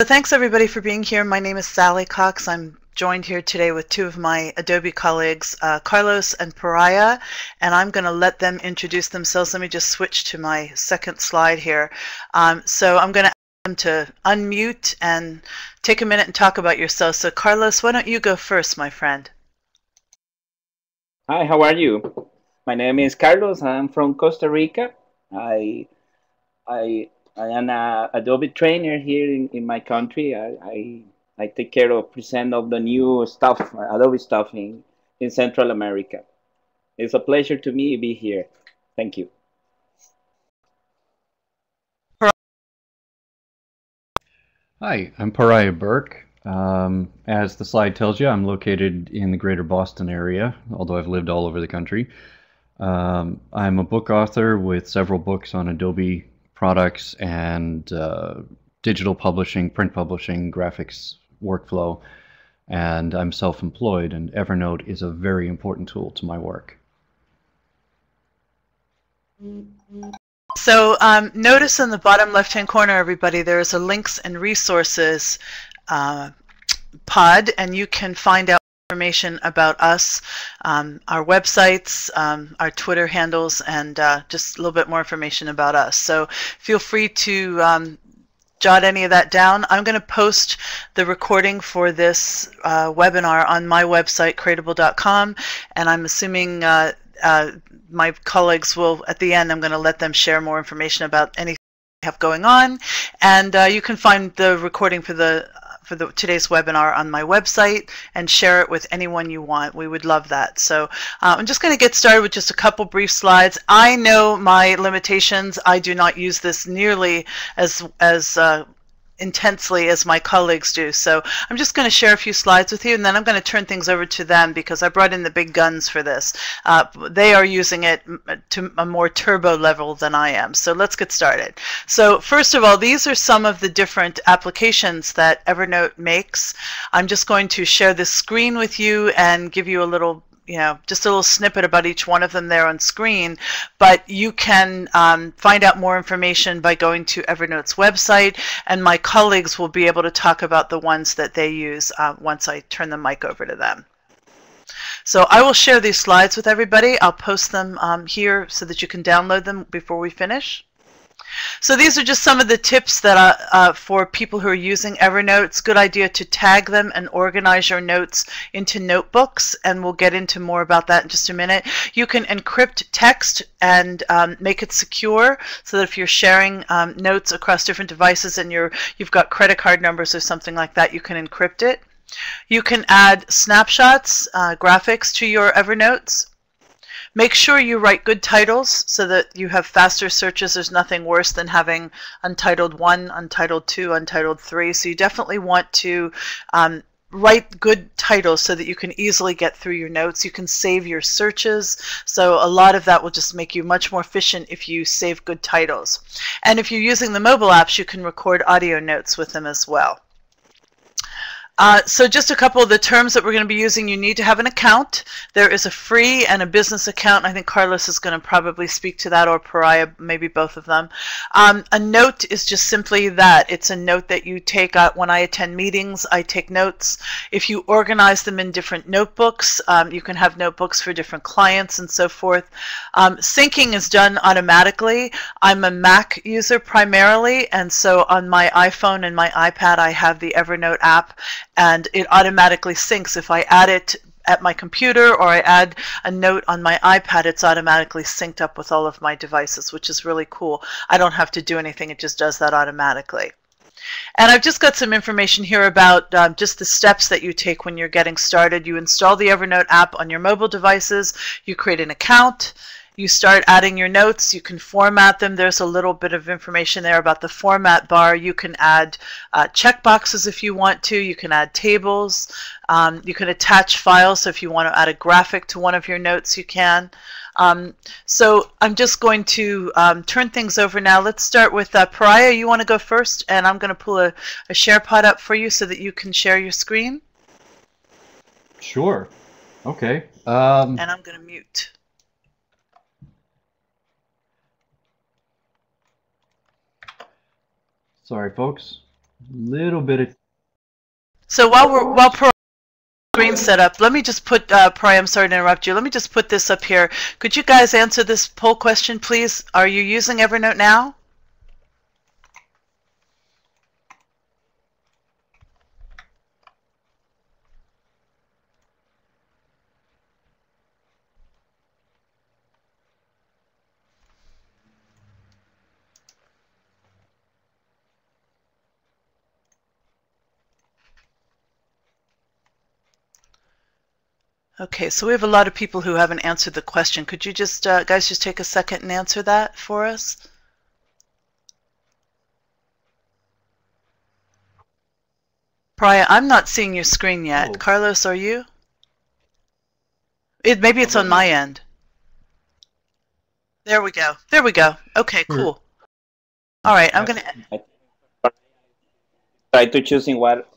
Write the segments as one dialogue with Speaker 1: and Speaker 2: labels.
Speaker 1: So thanks everybody for being here. My name is Sally Cox. I'm joined here today with two of my Adobe colleagues, Carlos and Pariah, and I'm going to let them introduce themselves. Let me just switch to my second slide here. So I'm going to ask them to unmute and take a minute and talk about yourself. So Carlos, why don't you go first, my friend?
Speaker 2: Hi, how are you? My name is Carlos. I'm from Costa Rica. I am a Adobe trainer here in my country. I take care of present of the new stuff, Adobe stuff in Central America. It's a pleasure to me be here. Thank you.
Speaker 3: Hi, I'm Pariah Burke. As the slide tells you, I'm located in the greater Boston area, although I've lived all over the country. I'm a book author with several books on Adobe products and digital publishing, print publishing, graphics workflow, and I'm self-employed, and Evernote is a very important tool to my work.
Speaker 1: So notice in the bottom left-hand corner, everybody, there is a links and resources pod, and you can find out information about us, our websites, our Twitter handles, and just a little bit more information about us. So feel free to jot any of that down. I'm going to post the recording for this webinar on my website, creatable.com, and I'm assuming my colleagues will, at the end, I'm going to let them share more information about anything we have going on. And you can find the recording for today's webinar on my website and share it with anyone you want. We would love that. So I'm just going to get started with just a couple brief slides. I know my limitations. I do not use this nearly as intensely as my colleagues do. So I'm just going to share a few slides with you, and then I'm going to turn things over to them because I brought in the big guns for this. They are using it to a more turbo level than I am. So let's get started. So first of all, these are some of the different applications that Evernote makes. I'm just going to share this screen with you and give you a little just a little snippet about each one of them there on screen, but you can find out more information by going to Evernote's website, and my colleagues will be able to talk about the ones that they use once I turn the mic over to them. So I will share these slides with everybody. I'll post them here so that you can download them before we finish. So these are just some of the tips that for people who are using Evernote. It's a good idea to tag them and organize your notes into notebooks, and we'll get into more about that in just a minute. You can encrypt text and make it secure so that if you're sharing notes across different devices and you've got credit card numbers or something like that, you can encrypt it. You can add snapshots, graphics to your Evernotes. Make sure you write good titles so that you have faster searches. There's nothing worse than having Untitled 1, Untitled 2, Untitled 3. So you definitely want to write good titles so that you can easily get through your notes. You can save your searches. So a lot of that will just make you much more efficient if you save good titles. And if you're using the mobile apps, you can record audio notes with them as well. So just a couple of the terms that we're going to be using. You need to have an account. There is a free and a business account. I think Carlos is going to probably speak to that, or Pariah, maybe both of them. A note is just simply that. It's a note that you take when I attend meetings. I take notes. If you organize them in different notebooks, you can have notebooks for different clients and so forth. Syncing is done automatically. I'm a Mac user primarily, and so on my iPhone and my iPad, I have the Evernote app, and it automatically syncs. If I add it at my computer or I add a note on my iPad, it's automatically synced up with all of my devices, which is really cool. I don't have to do anything. It just does that automatically. And I've just got some information here about just the steps that you take when you're getting started. You install the Evernote app on your mobile devices. You create an account. You start adding your notes. You can format them. There's a little bit of information there about the format bar. You can add checkboxes if you want to. You can add tables. You can attach files. So if you want to add a graphic to one of your notes, you can. So I'm just going to turn things over now. Let's start with Pariah. You want to go first? And I'm going to pull a share pod up for you so that you can share your screen.
Speaker 3: Sure. Okay.
Speaker 1: And I'm going to mute.
Speaker 3: Sorry, folks. little bit of...
Speaker 1: So while screen set up, let me just put, Pariah, I'm sorry to interrupt you. Let me just put this up here. Could you guys answer this poll question, please? Are you using Evernote now? Okay, so we have a lot of people who haven't answered the question. Could you just, guys, just take a second and answer that for us? Pariah, I'm not seeing your screen yet.
Speaker 3: Oh.
Speaker 1: Carlos, are you? Maybe it's on my end. There we go. There we go. Okay, cool. All right, I'm going to...
Speaker 2: Try to choosing what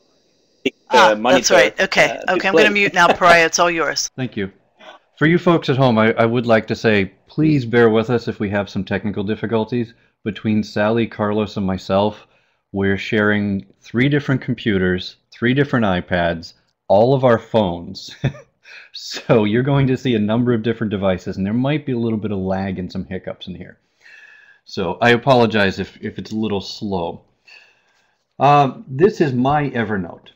Speaker 2: monitor.
Speaker 1: That's right. Okay. Okay, I'm going to mute now, Pariah. It's all yours.
Speaker 3: Thank you. For you folks at home, I would like to say, please bear with us if we have some technical difficulties. Between Sally, Carlos, and myself, we're sharing 3 different computers, 3 different iPads, all of our phones. So you're going to see a number of different devices, and there might be a little bit of lag and some hiccups in here. So I apologize if it's a little slow. This is my Evernote.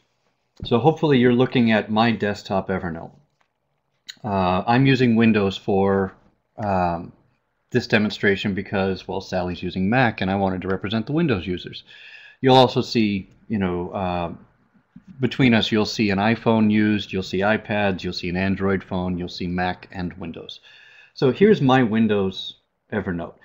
Speaker 3: So hopefully you're looking at my desktop Evernote. I'm using Windows for this demonstration because, well, Sally's using Mac and I wanted to represent the Windows users. You'll also see, between us, you'll see an iPhone used, you'll see iPads, you'll see an Android phone, you'll see Mac and Windows. So here's my Windows Evernote.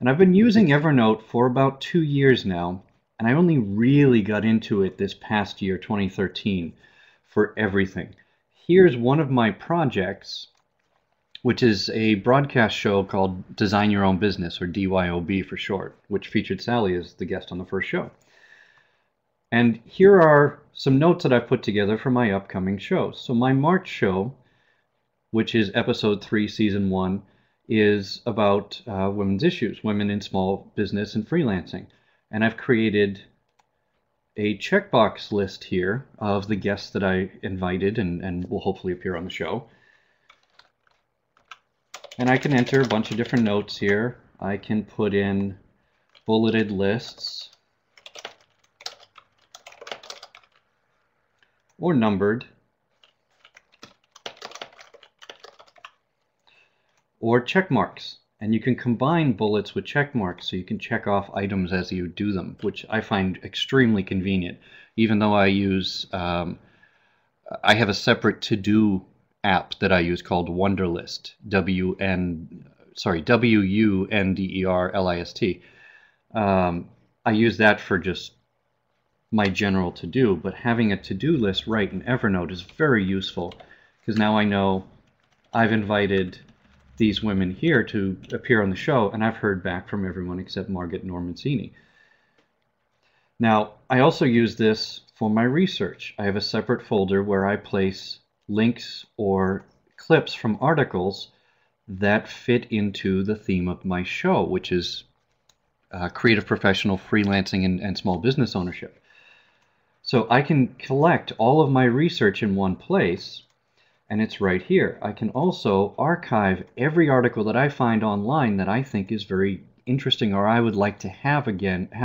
Speaker 3: And I've been using Evernote for about 2 years now, and I only really got into it this past year, 2013, for everything. Here's one of my projects, which is a broadcast show called Design Your Own Business, or DYOB for short, which featured Sally as the guest on the first show. And here are some notes that I put together for my upcoming shows. So my March show, which is episode 3, season 1, is about women's issues, women in small business and freelancing. And I've created a checkbox list here of the guests that I invited and will hopefully appear on the show. And I can enter a bunch of different notes here. I can put in bulleted lists or numbered or check marks. And you can combine bullets with check marks so you can check off items as you do them, which I find extremely convenient. Even though I use, I have a separate to-do app that I use called Wunderlist, W-U-N-D-E-R-L-I-S-T. I use that for just my general to-do, but having a to-do list right in Evernote is very useful because now I know I've invited these women here to appear on the show, and I've heard back from everyone except Margaret Normancini. Now, I also use this for my research. I have a separate folder where I place links or clips from articles that fit into the theme of my show, which is creative professional freelancing and small business ownership. So I can collect all of my research in one place, and it's right here. I can also archive every article that I find online that I think is very interesting or I would like to have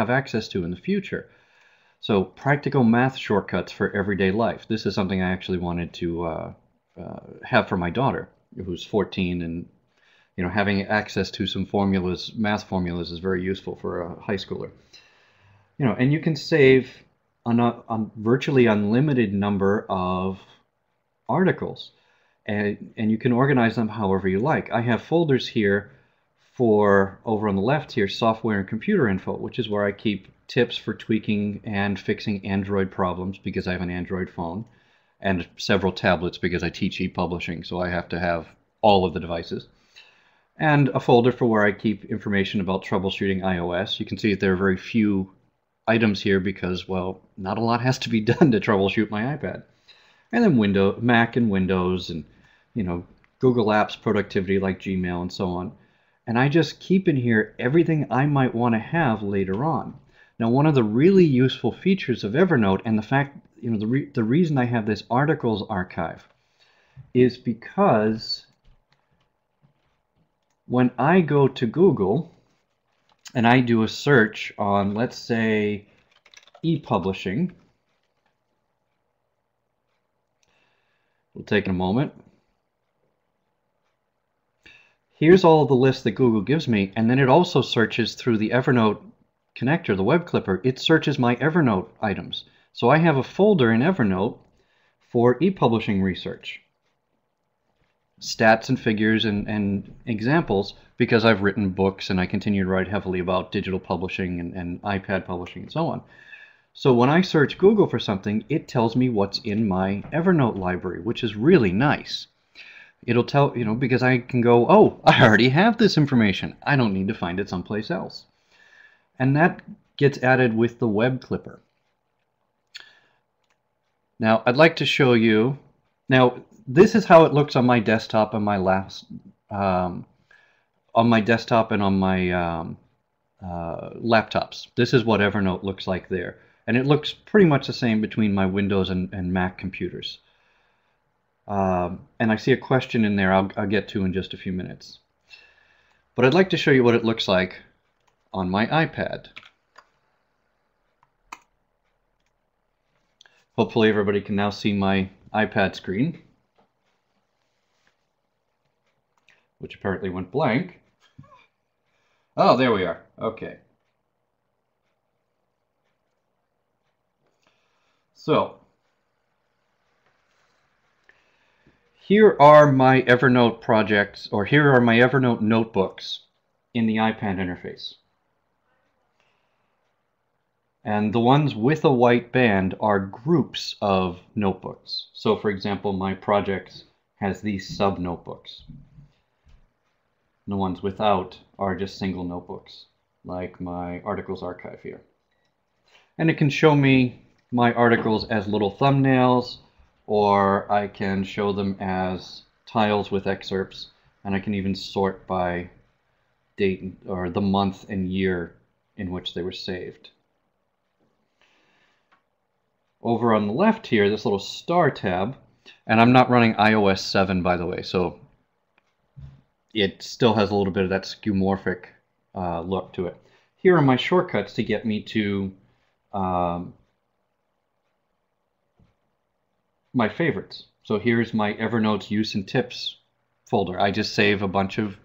Speaker 3: access to in the future. So practical math shortcuts for everyday life. This is something I actually wanted to have for my daughter, who's 14, and having access to some formulas, math formulas, is very useful for a high schooler. And you can save a virtually unlimited number of articles, and you can organize them however you like. I have folders here for, over on the left here, software and computer info, which is where I keep tips for tweaking and fixing Android problems because I have an Android phone, and several tablets because I teach e-publishing, so I have to have all of the devices. And a folder for where I keep information about troubleshooting iOS. You can see that there are very few items here because, well, not a lot has to be done to troubleshoot my iPad. And then Mac and Windows, and Google Apps productivity like Gmail and so on. And I just keep in here everything I might want to have later on. Now, one of the really useful features of Evernote, and the fact, the reason I have this articles archive is because when I go to Google and I do a search on, let's say, e-publishing, we'll take a moment. Here's all the lists that Google gives me, and then it also searches through the Evernote connector, the web clipper. It searches my Evernote items. So I have a folder in Evernote for e-publishing research, stats and figures and examples, because I've written books and I continue to write heavily about digital publishing and iPad publishing and so on. So when I search Google for something, it tells me what's in my Evernote library, which is really nice. It'll tell, because I can go, oh, I already have this information. I don't need to find it someplace else. And that gets added with the web clipper. Now, I'd like to show you, now, this is how it looks on my desktop and my on my desktop and on my laptops. This is what Evernote looks like there. And it looks pretty much the same between my Windows and Mac computers. And I see a question in there I'll get to in just a few minutes. But I'd like to show you what it looks like on my iPad. Hopefully everybody can now see my iPad screen, which apparently went blank. Oh, there we are. Okay. So, here are my Evernote projects, or here are my Evernote notebooks in the iPad interface. And the ones with a white band are groups of notebooks. So for example, my projects has these sub-notebooks. The ones without are just single notebooks, like my articles archive here. And it can show me my articles as little thumbnails, or I can show them as tiles with excerpts, and I can even sort by date or the month and year in which they were saved. Over on the left here, this little star tab, and I'm not running iOS 7 by the way, so it still has a little bit of that skeuomorphic look to it. Here are my shortcuts to get me to my favorites. So here's my Evernote's use and tips folder. I just save a bunch of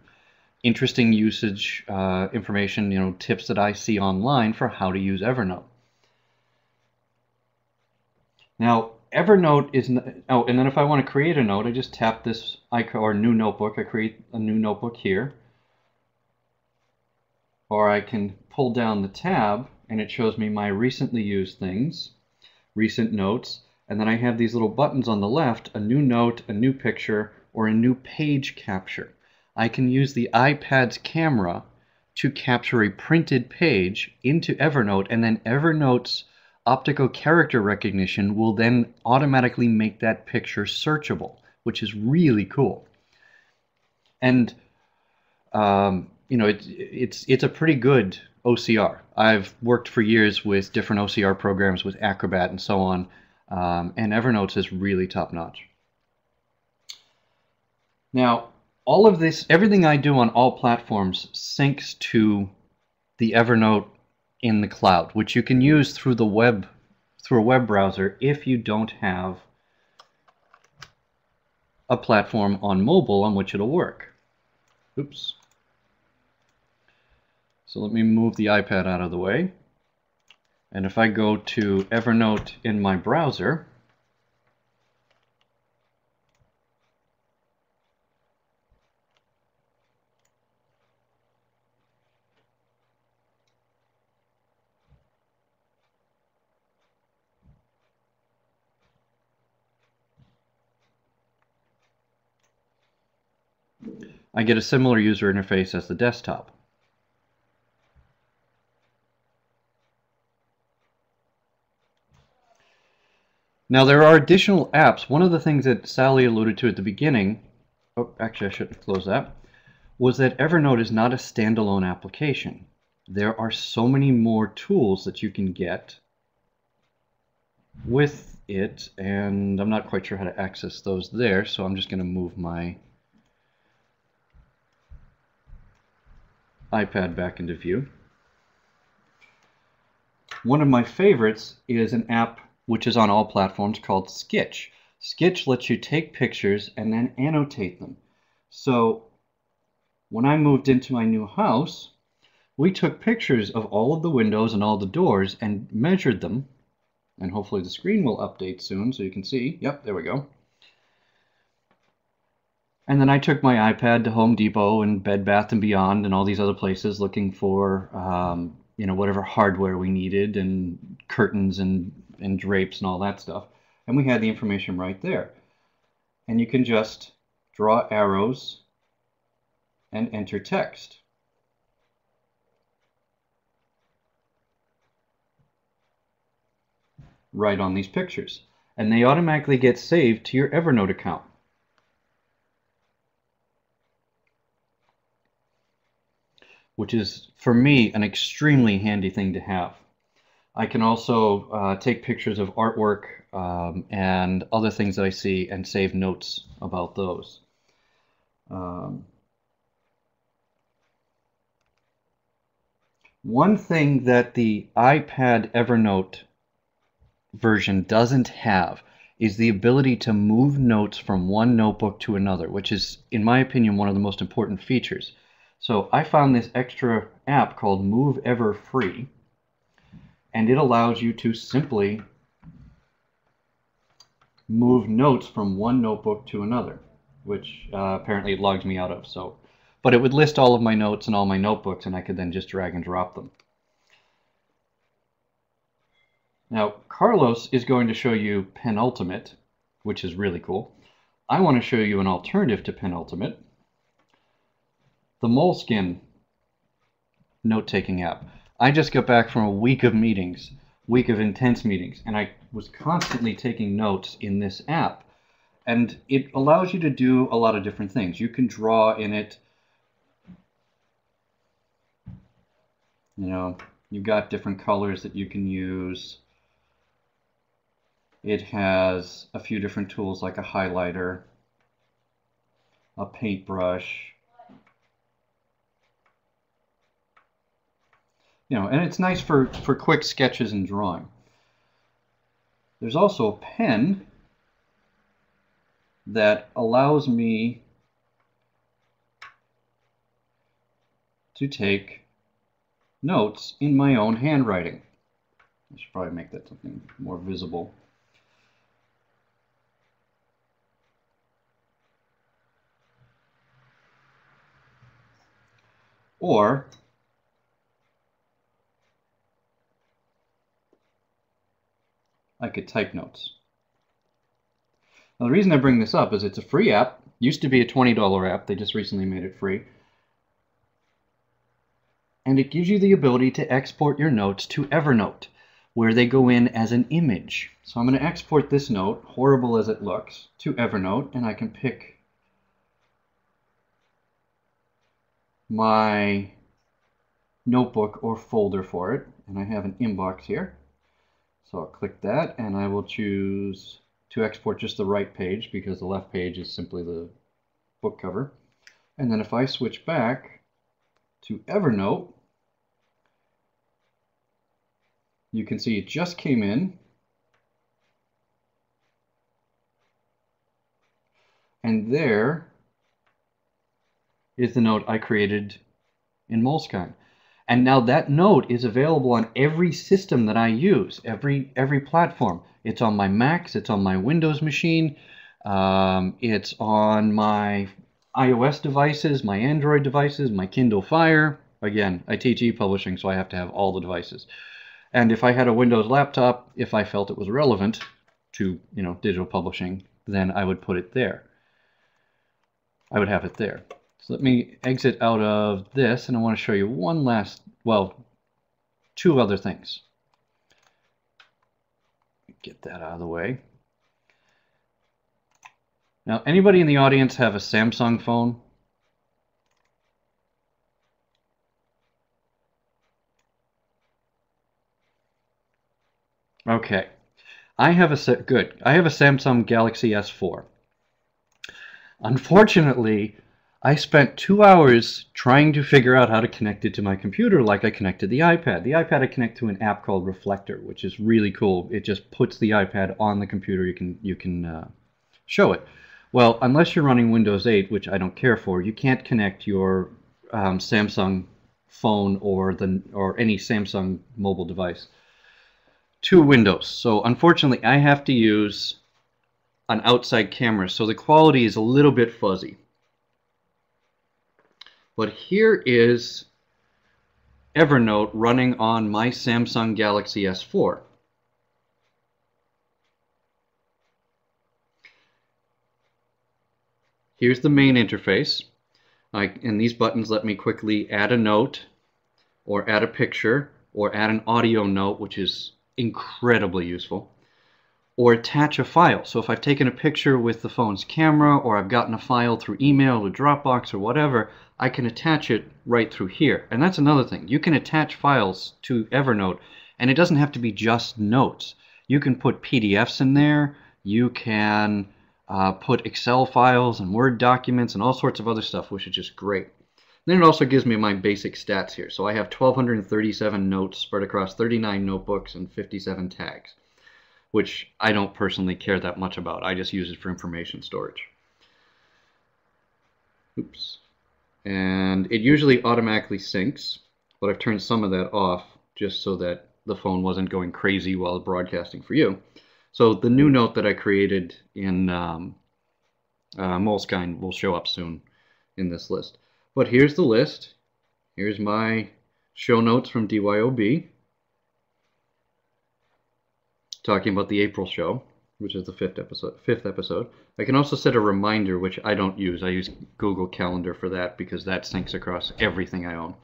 Speaker 3: interesting usage information, tips that I see online for how to use Evernote. Now, Evernote is, oh, and then if I want to create a note, I just tap this icon, or new notebook. I create a new notebook here. Or I can pull down the tab, and it shows me my recently used things, recent notes, and then I have these little buttons on the left, a new note, a new picture, or a new page capture. I can use the iPad's camera to capture a printed page into Evernote, and then Evernote's optical character recognition will then automatically make that picture searchable, which is really cool. And it's a pretty good OCR. I've worked for years with different OCR programs with Acrobat and so on, and Evernote is really top-notch. Now, all of this, everything I do on all platforms syncs to the Evernote in the cloud, which you can use through the web, through a web browser if you don't have a platform on mobile on which it'll work. Oops. So let me move the iPad out of the way. And if I go to Evernote in my browser, I get a similar user interface as the desktop. Now there are additional apps. One of the things that Sally alluded to at the beginning, oh, actually I shouldn't close that, was that Evernote is not a standalone application. there are so many more tools that you can get with it, and I'm not quite sure how to access those there, so I'm just going to move my iPad back into view. One of my favorites is an app which is on all platforms called Sketch. Sketch lets you take pictures and then annotate them. So when I moved into my new house, we took pictures of all of the windows and all the doors and measured them. And hopefully the screen will update soon so you can see. Yep, there we go. And then I took my iPad to Home Depot and Bed Bath & Beyond and all these other places looking for you know, whatever hardware we needed, and curtains and drapes and all that stuff. And we had the information right there. And you can just draw arrows and enter text. Right on these pictures. And they automatically get saved to your Evernote account. Which is, for me, an extremely handy thing to have. I can also take pictures of artwork and other things that I see and save notes about those. One thing that the iPad Evernote version doesn't have is the ability to move notes from one notebook to another, which is, in my opinion, one of the most important features. So I found this extra app called Move Ever Free, and it allows you to simply move notes from one notebook to another, which apparently it logs me out of. So, but it would list all of my notes and all my notebooks, and I could then just drag and drop them. Now, Carlos is going to show you Penultimate, which is really cool. I want to show you an alternative to Penultimate, the Moleskine note-taking app. I just got back from a week of meetings, week of intense meetings, and I was constantly taking notes in this app. And it allows you to do a lot of different things. You can draw in it. You know, you've got different colors that you can use. It has a few different tools like a highlighter, a paintbrush. You know, and it's nice for quick sketches and drawing. There's also a pen that allows me to take notes in my own handwriting. I should probably make that something more visible. Or I could type notes. Now the reason I bring this up is it's a free app. Used to be a $20 app. They just recently made it free. And it gives you the ability to export your notes to Evernote, where they go in as an image. So I'm going to export this note, horrible as it looks, to Evernote, and I can pick my notebook or folder for it, and I have an inbox here. So I'll click that, and I will choose to export just the right page because the left page is simply the book cover. And then if I switch back to Evernote, you can see it just came in. And there is the note I created in Moleskine. And now that note is available on every system that I use, every platform. It's on my Macs, it's on my Windows machine, it's on my iOS devices, my Android devices, my Kindle Fire. Again, I teach e-publishing, so I have to have all the devices. And if I had a Windows laptop, if I felt it was relevant to, you know, digital publishing, then I would put it there. I would have it there. So let me exit out of this, and I want to show you one last, well, two other things. Get that out of the way. Now, anybody in the audience have a Samsung phone? Okay. I have a Samsung Galaxy S4. Unfortunately, I spent 2 hours trying to figure out how to connect it to my computer like I connected the iPad. The iPad I connect to an app called Reflector, which is really cool. It just puts the iPad on the computer. You can show it. Well, unless you're running Windows 8, which I don't care for, you can't connect your Samsung phone or any Samsung mobile device to Windows. So unfortunately, I have to use an outside camera, so the quality is a little bit fuzzy. But here is Evernote running on my Samsung Galaxy S4. Here's the main interface. And these buttons let me quickly add a note, or add a picture, or add an audio note, which is incredibly useful, or attach a file. So if I've taken a picture with the phone's camera, or I've gotten a file through email or Dropbox or whatever, I can attach it right through here. And that's another thing. You can attach files to Evernote, and it doesn't have to be just notes. You can put PDFs in there. You can put Excel files and Word documents and all sorts of other stuff, which is just great. Then it also gives me my basic stats here. So I have 1,237 notes spread across 39 notebooks and 57 tags, which I don't personally care that much about. I just use it for information storage. Oops. And it usually automatically syncs, but I've turned some of that off just so that the phone wasn't going crazy while broadcasting for you. So the new note that I created in Moleskine will show up soon in this list. But here's the list. Here's my show notes from DYOB, talking about the April show, which is the fifth episode. I can also set a reminder, which I don't use. I use Google Calendar for that because that syncs across everything I own.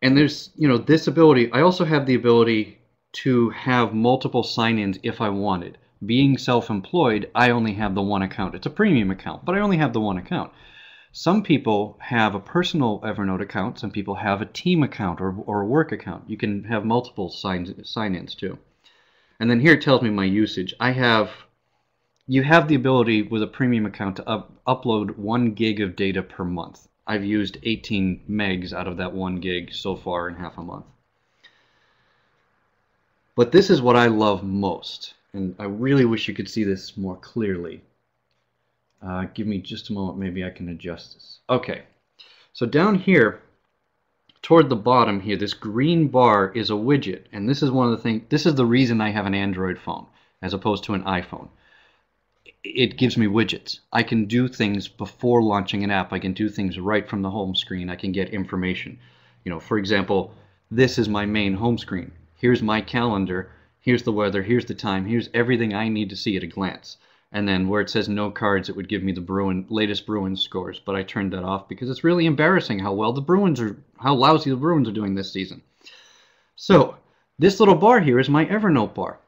Speaker 3: And there's, this ability. I also have the ability to have multiple sign-ins if I wanted. Being self-employed, I only have the one account. It's a premium account, but I only have the one account. Some people have a personal Evernote account. Some people have a team account or a work account. You can have multiple sign-ins too. And then here it tells me my usage. You have the ability with a premium account to upload 1 gig of data per month. I've used 18 megs out of that 1 gig so far in half a month. But this is what I love most, and I really wish you could see this more clearly. Give me just a moment, maybe I can adjust this. Okay, so down here, toward the bottom here, this green bar is a widget, and this is one of the things. This is the reason I have an Android phone as opposed to an iPhone. It gives me widgets. I can do things before launching an app. I can do things right from the home screen. I can get information. For example, this is my main home screen. Here's my calendar. Here's the weather. Here's the time. Here's everything I need to see at a glance. And then where it says no cards, it would give me the latest Bruins scores. But I turned that off because it's really embarrassing how lousy the Bruins are doing this season. So this little bar here is my Evernote bar.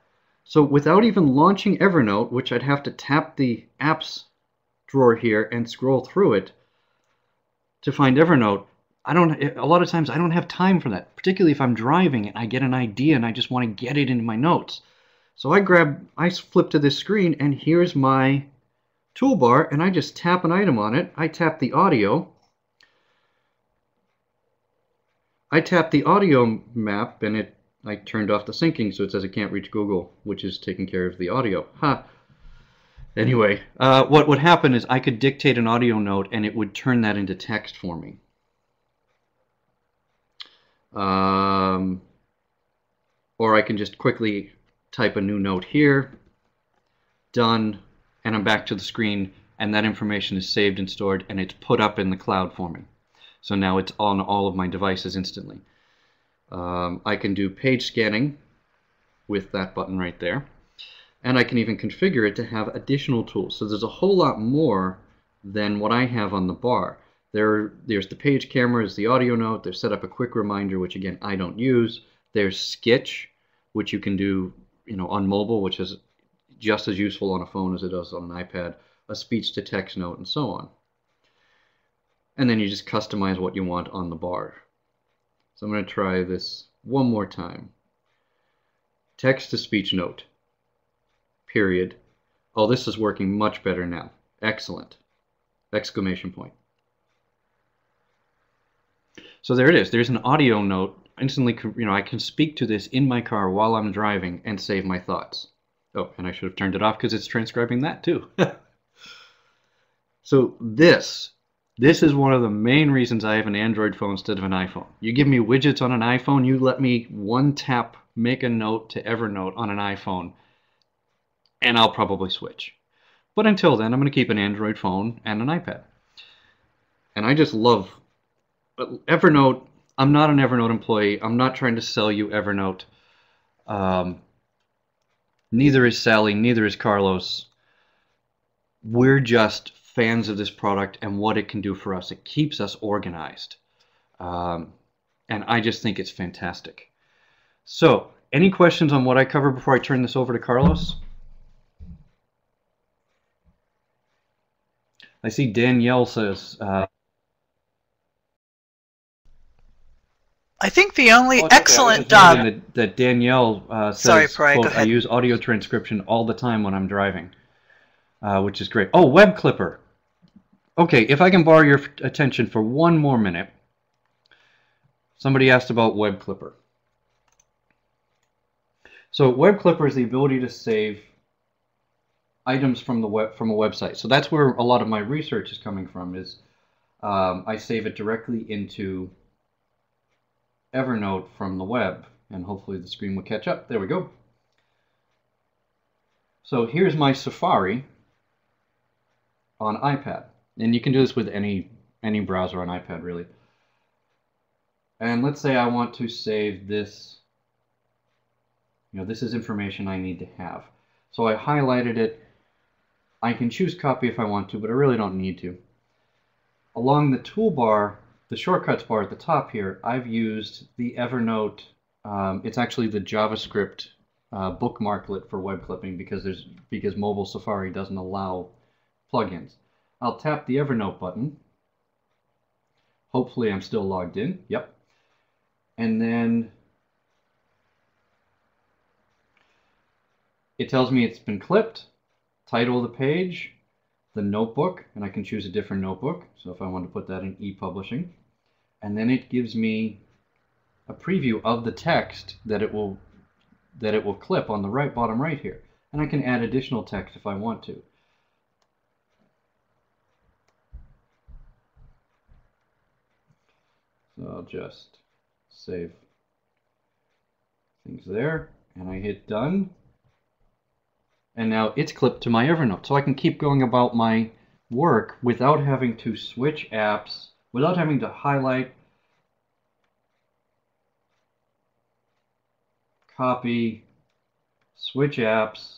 Speaker 3: So without even launching Evernote, which I'd have to tap the apps drawer here and scroll through it to find Evernote, a lot of times I don't have time for that, particularly if I'm driving and I get an idea and I just want to get it into my notes. So I flip to this screen, and here's my toolbar, and I just tap an item on it. I tap the audio. I tap the audio map, and I turned off the syncing, so it says it can't reach Google, which is taking care of the audio. Anyway, what would happen is I could dictate an audio note, and it would turn that into text for me. Or I can just quickly type a new note here, done, and I'm back to the screen, and that information is saved and stored, and it's put up in the cloud for me. So now it's on all of my devices instantly. I can do page scanning with that button right there, and I can even configure it to have additional tools. So there's a whole lot more than what I have on the bar. There's the page camera, there's the audio note, there's set up a quick reminder, which again I don't use. There's Sketch, which you can do on mobile, which is just as useful on a phone as it is on an iPad, a speech-to-text note, and so on. And then you just customize what you want on the bar. So I'm going to try this one more time. text-to-speech note, period. Oh, this is working much better now. Excellent. Exclamation point. So there it is. There's an audio note. Instantly, I can speak to this in my car while I'm driving and save my thoughts. Oh, and I should have turned it off because it's transcribing that too. So this is one of the main reasons I have an Android phone instead of an iPhone. You give me widgets on an iPhone, you let me one tap make a note to Evernote on an iPhone, and I'll probably switch. But until then, I'm going to keep an Android phone and an iPad. And I just love Evernote. I'm not an Evernote employee. I'm not trying to sell you Evernote. Neither is Sally, neither is Carlos. We're just fans of this product and what it can do for us. It keeps us organized. And I just think it's fantastic. So, any questions on what I covered before I turn this over to Carlos? I see Danielle says...
Speaker 1: I think the only excellent job...
Speaker 3: That Danielle says,
Speaker 1: sorry, Pariah,
Speaker 3: quote,
Speaker 1: go ahead.
Speaker 3: I use audio transcription all the time when I'm driving, which is great. Oh, Web Clipper. Okay, if I can borrow your attention for one more minute. Somebody asked about Web Clipper. So Web Clipper is the ability to save items from a website. So that's where a lot of my research is coming from. Is I save it directly into Evernote from the web, and hopefully the screen will catch up. There we go. So here's my Safari on iPad, and you can do this with any browser on iPad really. And let's say I want to save this. This is information I need to have. So I highlighted it. I can choose copy if I want to, but I really don't need to. Along the toolbar, the shortcuts bar at the top here, I've used the Evernote. It's actually the JavaScript bookmarklet for web clipping because mobile Safari doesn't allow plugins. I'll tap the Evernote button. Hopefully I'm still logged in. Yep. And then it tells me it's been clipped, title of the page, the notebook, and I can choose a different notebook. So if I want to put that in e-publishing, and then it gives me a preview of the text that it will clip on the bottom right here, and I can add additional text if I want to. So I'll just save things there, and I hit done. And now it's clipped to my Evernote. So I can keep going about my work without having to switch apps, without having to highlight, copy, switch apps,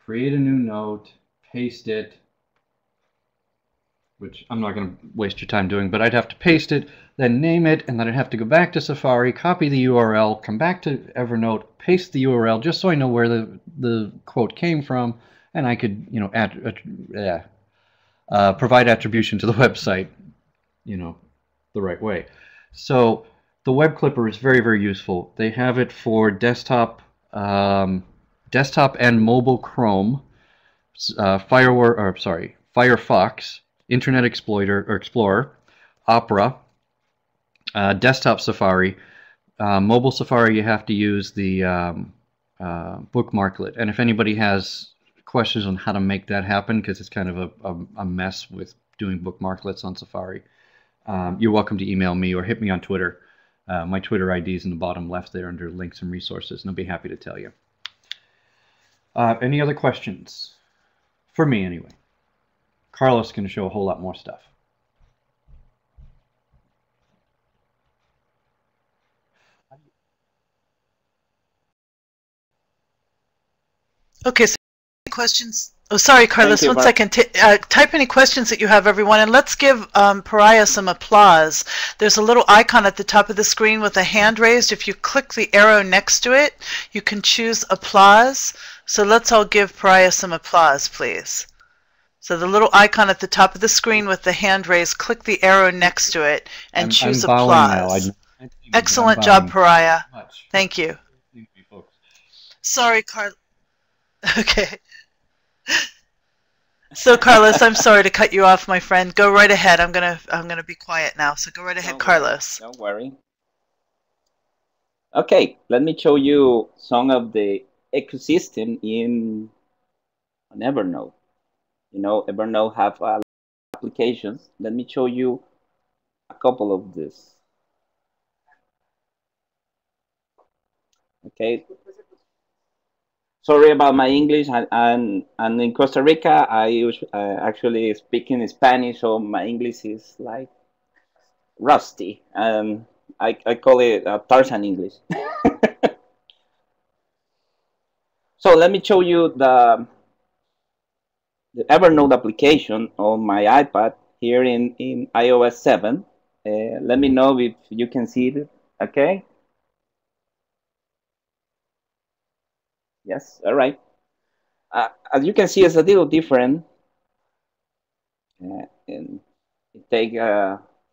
Speaker 3: create a new note, paste it, which I'm not going to waste your time doing, but I'd have to paste it, then name it, and then I'd have to go back to Safari, copy the URL, come back to Evernote, paste the URL just so I know where the quote came from, and I could, provide attribution to the website, the right way. So the Web Clipper is very, very useful. They have it for desktop and mobile Chrome, Firefox, Internet Explorer, Opera, desktop Safari. Mobile Safari, you have to use the bookmarklet. And if anybody has questions on how to make that happen, because it's kind of a mess with doing bookmarklets on Safari, you're welcome to email me or hit me on Twitter. My Twitter ID is in the bottom left there under links and resources, and I'll be happy to tell you. Any other questions? For me, anyway. Carlos is going to show a whole lot more stuff.
Speaker 1: Okay, so any questions? Oh, sorry, Carlos, one second. Type any questions that you have, everyone, and let's give Pariah some applause. There's a little icon at the top of the screen with a hand raised. If you click the arrow next to it, you can choose applause. So let's all give Pariah some applause, please. So the little icon at the top of the screen with the hand raised, click the arrow next to it and choose
Speaker 3: I'm bowing
Speaker 1: applause.
Speaker 3: now.
Speaker 1: Excellent job, Pariah. Thank you. Sorry, Carl. Okay. So Carlos, I'm sorry to cut you off, my friend. Go right ahead. I'm gonna be quiet now. So go right ahead, Carlos.
Speaker 2: Don't worry. Okay, let me show you some of the ecosystem on Evernote. You know, Evernote have applications. Let me show you a couple of this. Okay. Sorry about my English. And in Costa Rica, actually speaking Spanish, so my English is like rusty. I call it Tarzan English. So let me show you the Evernote application on my iPad here in iOS 7. Let me know if you can see it. Okay. Yes. All right. As you can see, it's a little different. And it take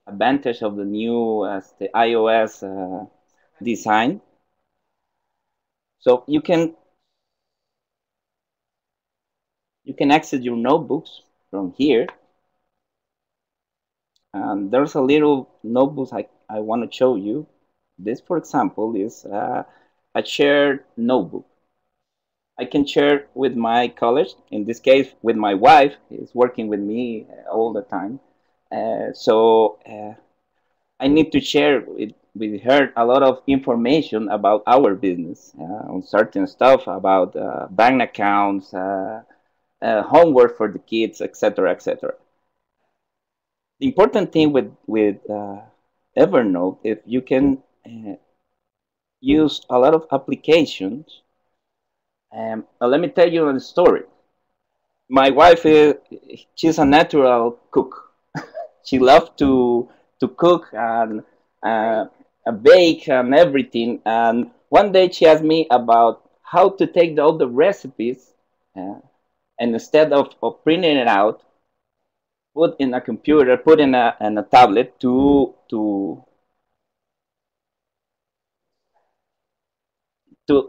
Speaker 2: advantage of the new the iOS design. So you can access your notebooks from here. And there's a little notebooks I want to show you. This, for example, is a shared notebook. I can share with my colleagues, in this case with my wife, who's working with me all the time. I need to share with her a lot of information about our business, on certain stuff about bank accounts, homework for the kids, etc., etc. The important thing with Evernote, if you can use a lot of applications. Let me tell you a story. My wife she's a natural cook. She loves to cook and uh, bake and everything. And one day she asked me about how to take all the recipes, and instead of printing it out, put in a computer, put in a tablet to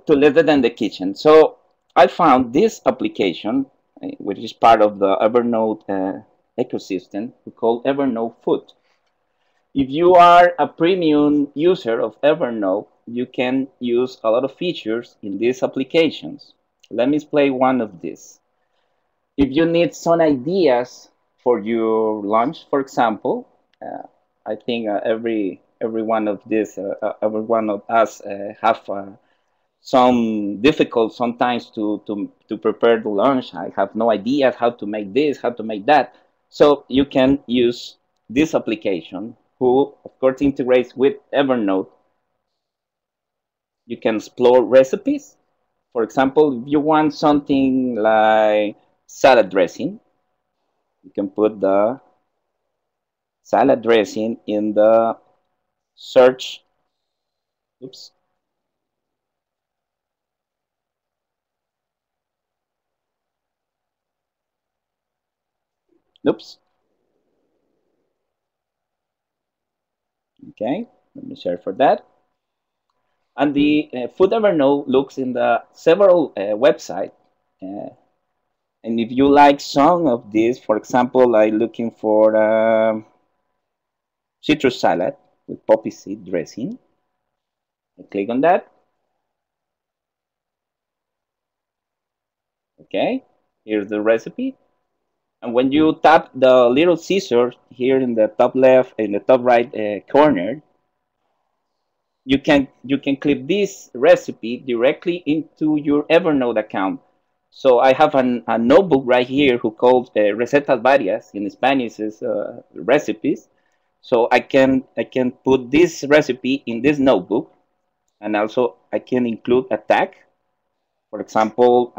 Speaker 2: leave it in the kitchen. So I found this application, which is part of the Evernote ecosystem, we call Evernote Food. If you are a premium user of Evernote, you can use a lot of features in these applications. Let me explain one of these. If you need some ideas for your lunch, for example, I think every one of this, every one of us have some difficult sometimes to prepare the lunch. I have no idea how to make this, how to make that. So you can use this application, who of course integrates with Evernote. You can explore recipes. For example, if you want something like salad dressing, you can put the salad dressing in the search. Oops. Oops. Okay, let me share for that. And the Food Evernote looks in the several websites. Uh, and if you like some of these, for example, I'm looking for citrus salad with poppy seed dressing. I click on that. Okay, here's the recipe. And when you tap the little scissors here in the top left, in the top right corner, you can clip this recipe directly into your Evernote account. So I have a notebook right here who calls recetas varias, in Spanish is recipes. So I can put this recipe in this notebook, and also I can include a tag, for example,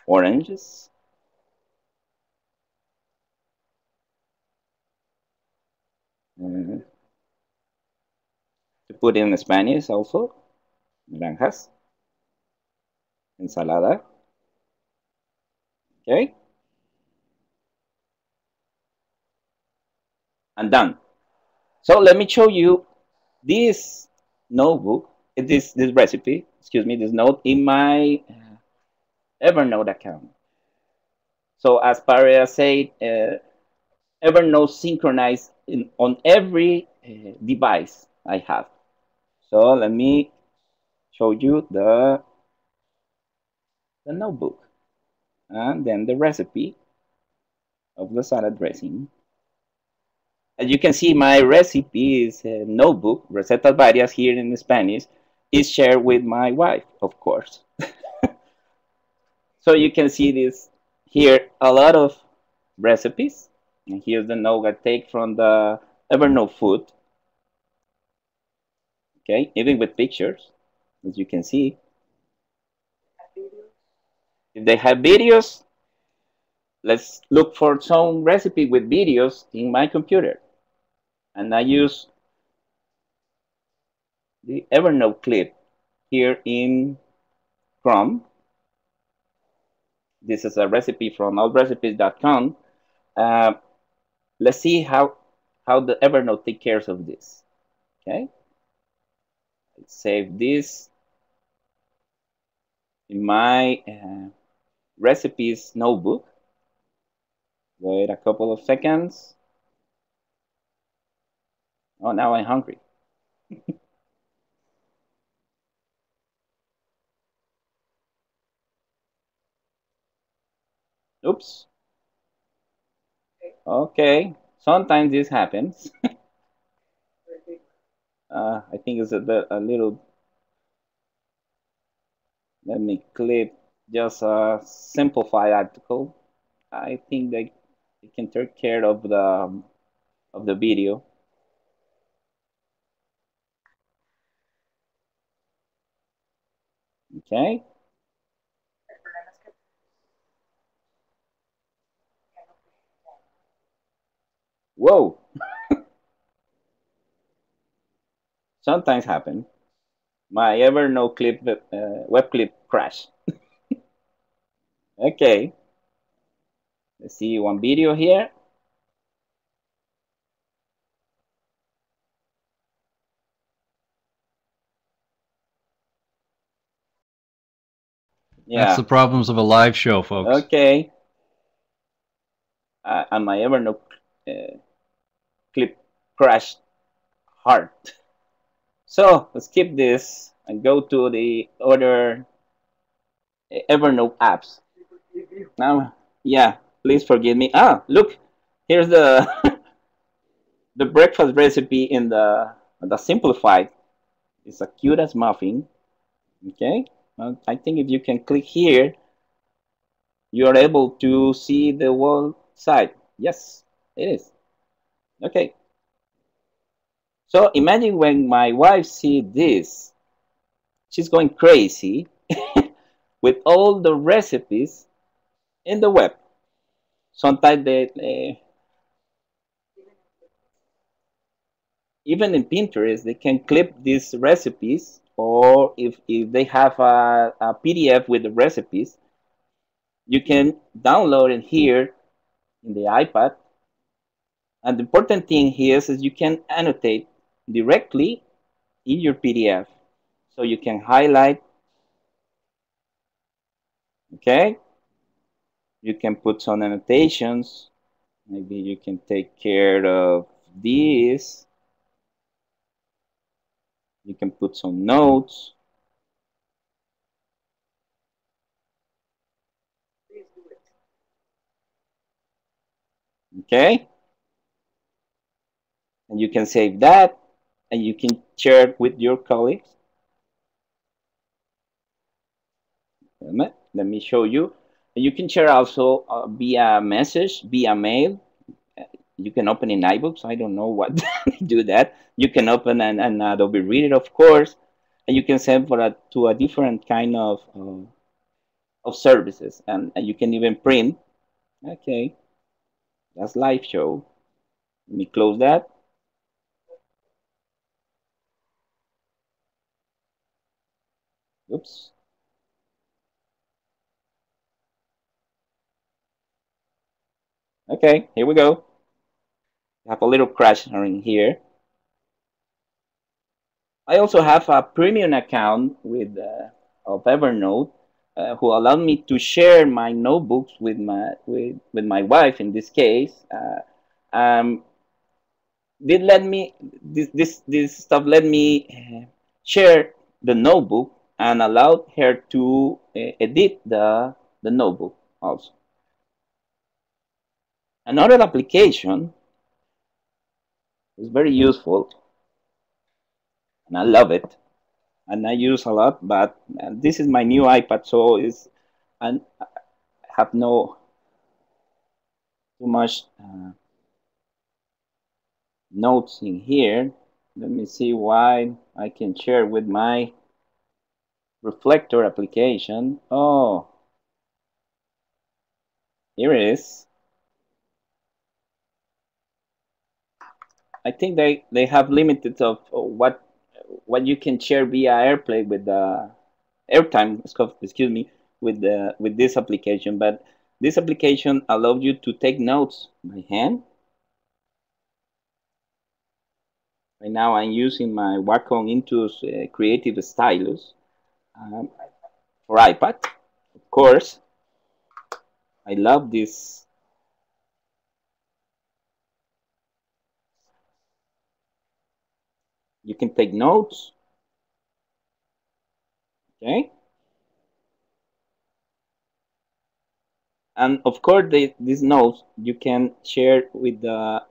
Speaker 2: oranges. Uh, to put in Spanish also, naranjas, ensalada. Okay. and done. So let me show you this notebook, this recipe, excuse me, this note in my Evernote account. So as Pariah said, Evernote synchronized on every device I have. So let me show you the notebook and then the recipe of the salad dressing. As you can see, my recipe is a notebook, Recetas Varias here in Spanish, is shared with my wife, of course. So you can see this here, a lot of recipes. And here's the note I take from the Evernote Food. Okay, even with pictures, as you can see. If they have videos, let's look for some recipe with videos in my computer. And I use the Evernote clip here in Chrome. This is a recipe from allrecipes.com. Uh, let's see how the Evernote takes care of this. Okay, let's save this in my recipes notebook. Wait a couple of seconds. Oh, now I'm hungry. Oops. Okay, sometimes this happens. I think it's a little. Let me click just a simplified article. I think that it can take care of the video. Okay. Whoa. Sometimes happen. My Evernote clip web clip crash. Okay. Let's see one video here.
Speaker 3: That's the
Speaker 2: Yeah.
Speaker 3: problems of a live show, folks.
Speaker 2: Okay. And my Evernote clip crashed hard. So let's skip this and go to the other Evernote apps. Now, yeah, please forgive me. Ah, look, here's the the breakfast recipe in the simplified. It's a cute as muffin. Okay, well, I think if you can click here, you are able to see the whole side. Yes, it is. Okay, so imagine when my wife see this, she's going crazy with all the recipes in the web. Sometimes even in Pinterest, they can clip these recipes, or if they have a PDF with the recipes, you can download it here in the iPad. And the important thing here is you can annotate directly in your PDF. So you can highlight, okay? You can put some annotations. Maybe you can take care of this. You can put some notes. Okay? And you can save that and you can share it with your colleagues. Let me show you. You can share also via message, via mail. You can open in iBooks. I don't know what do that. You can open an Adobe Reader, of course, and you can send to a different kind of services, and you can even print. Okay, that's live show. Let me close that. Oops. Okay, here we go. have a little crash in here. I also have a premium account with of Evernote, who allowed me to share my notebooks with my wife in this case. Did let me this stuff let me share the notebook and allowed her to edit the notebook also. Another application is very useful and I love it and I use a lot, but this is my new iPad, so it's I have no too much notes in here. Let me see why I can share with my reflector application. Oh, here it is. I think they have limited of what you can share via AirPlay with the airtime. Excuse me, with this application. But this application allows you to take notes by hand. Right now, I'm using my Wacom Intuos Creative Stylus for iPad. Of course, I love this. You can take notes. Okay. And of course, these notes you can share with the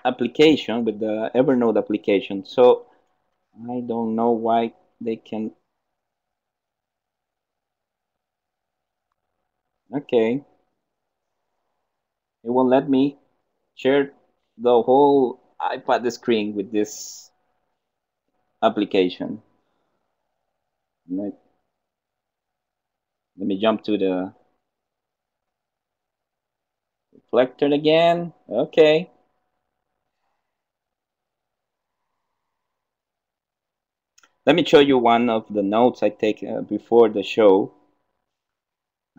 Speaker 2: application, with the Evernote application. So I don't know why they can. Okay, it won't let me share the whole iPad screen with this application. Let me jump to the reflector again. Okay. Let me show you one of the notes I take before the show.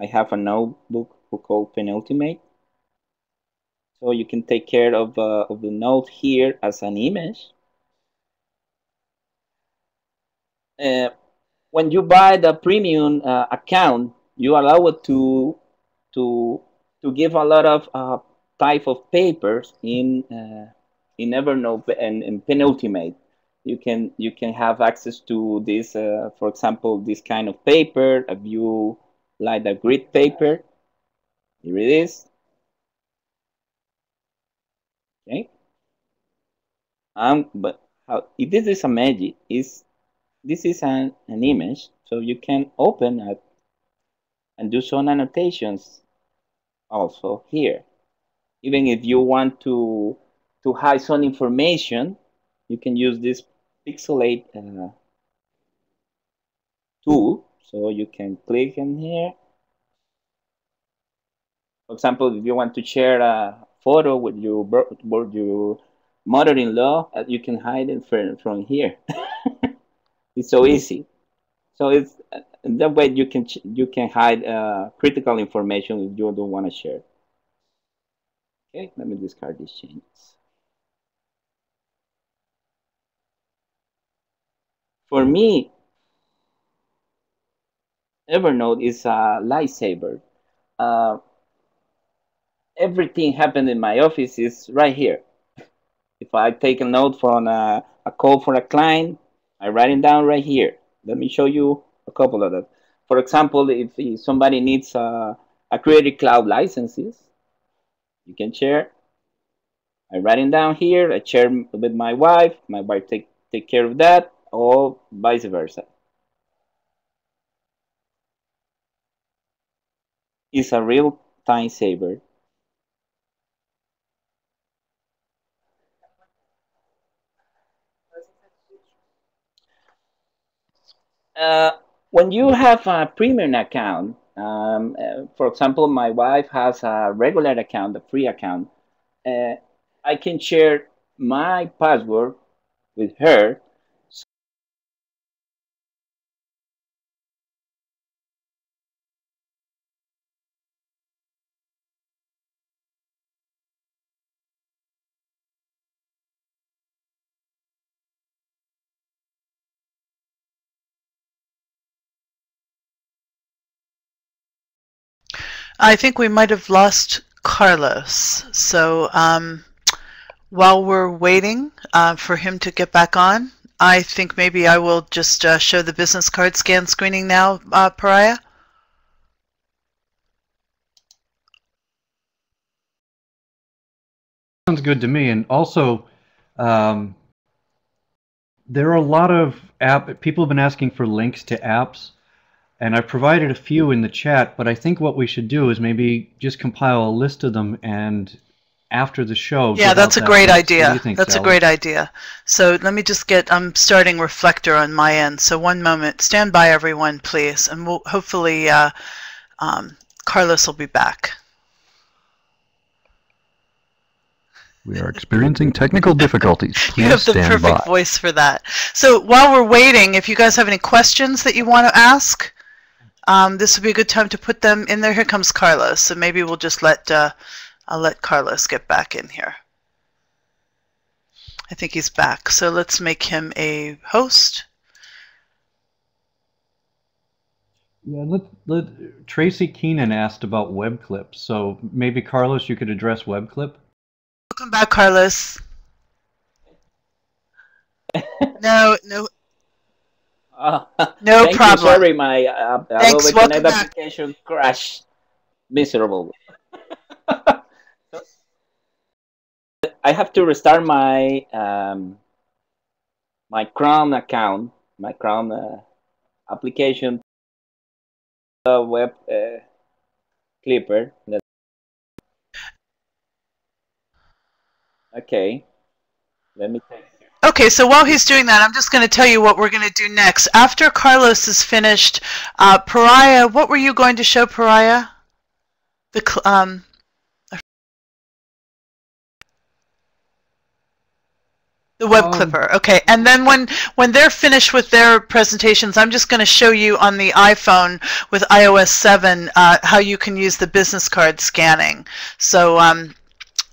Speaker 2: I have a notebook called Penultimate. So you can take care of the note here as an image. When you buy the premium account, you allow it to give a lot of type of papers in Evernote and Penultimate. You can have access to this, for example, this kind of paper. If you like the grid paper, here it is. Okay, but if this is a magic, this is an image, so you can open it and do some annotations also here. Even if you want to hide some information, you can use this pixelate tool. So you can click in here. For example, if you want to share a photo with your mother-in-law, you can hide it from here. It's so easy. So it's that way you can hide critical information if you don't want to share. Okay, let me discard these changes. For me, Evernote is a lifesaver. Uh, Everything happened in my office is right here. If I take a note from a call for a client, I write it down right here. Let me show you a couple of them. For example, if somebody needs a Creative Cloud licenses, you can share. I write it down here. I share with my wife. My wife take care of that, or vice versa. It's a real time saver. Uh, when you have a premium account, for example, my wife has a regular account, a free account. Uh, I can share my password with her
Speaker 1: I think we might have lost Carlos. So while we're waiting for him to get back on, I think maybe I will just show the business card scan screening now, Pariah.
Speaker 3: Sounds good to me. And also, there are a lot of people have been asking for links to apps, and I've provided a few in the chat, but I think what we should do is maybe just compile a list of them, and after the show,
Speaker 1: yeah, that's a great idea. What do you think,
Speaker 3: Sally?
Speaker 1: A great idea. So let me just I'm starting Reflector on my end. So one moment, stand by everyone, please, and we'll hopefully Carlos will be back.
Speaker 4: We are experiencing technical difficulties. Please
Speaker 1: you have the perfect voice for that. So while we're waiting, if you guys have any questions that you want to ask, this would be a good time to put them in there. Here comes Carlos. So maybe we'll just I'll let Carlos get back in here. I think he's back. So let's make him a host.
Speaker 3: Yeah, Tracy Keenan asked about web clips. So maybe Carlos, you could address web clip.
Speaker 1: Welcome back, Carlos. No
Speaker 2: Thank
Speaker 1: problem.
Speaker 2: You. Sorry, my
Speaker 1: Thanks.
Speaker 2: Adobe Connect application crashed. Miserable. I have to restart my my Chrome account, my Chrome application, web clipper. Okay, let me take.
Speaker 1: Okay, so while he's doing that, I'm just going to tell you what we're going to do next. After Carlos is finished, Pariah, what were you going to show, Pariah? The web clipper. Okay, and then when they're finished with their presentations, I'm just going to show you on the iPhone with iOS 7 how you can use the business card scanning. So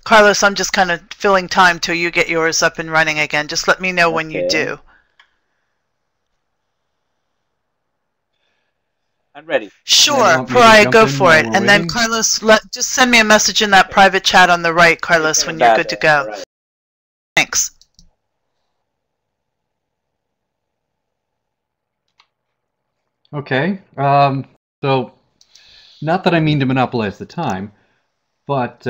Speaker 1: Carlos, I'm just kind of filling time till you get yours up and running again. Just let me know when you do.
Speaker 2: I'm ready.
Speaker 1: Sure, Pariah, go for it. And then Carlos, just send me a message in that private chat on the right, Carlos, when you're good to go. Right. Thanks.
Speaker 3: Okay. So, not that I mean to monopolize the time, but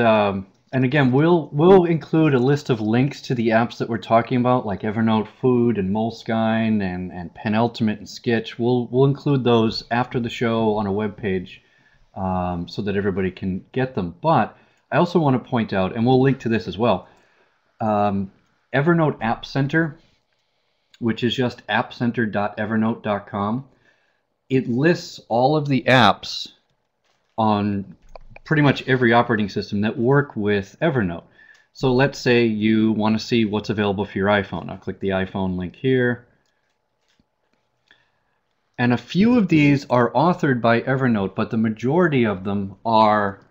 Speaker 3: and again, we'll include a list of links to the apps that we're talking about, like Evernote Food and Moleskine and Penultimate and Sketch. We'll include those after the show on a web page so that everybody can get them. But I also want to point out, and we'll link to this as well, Evernote App Center, which is just appcenter.evernote.com. It lists all of the apps on pretty much every operating system that work with Evernote. So let's say you want to see what's available for your iPhone. I'll click the iPhone link here. And a few of these are authored by Evernote, but the majority of them are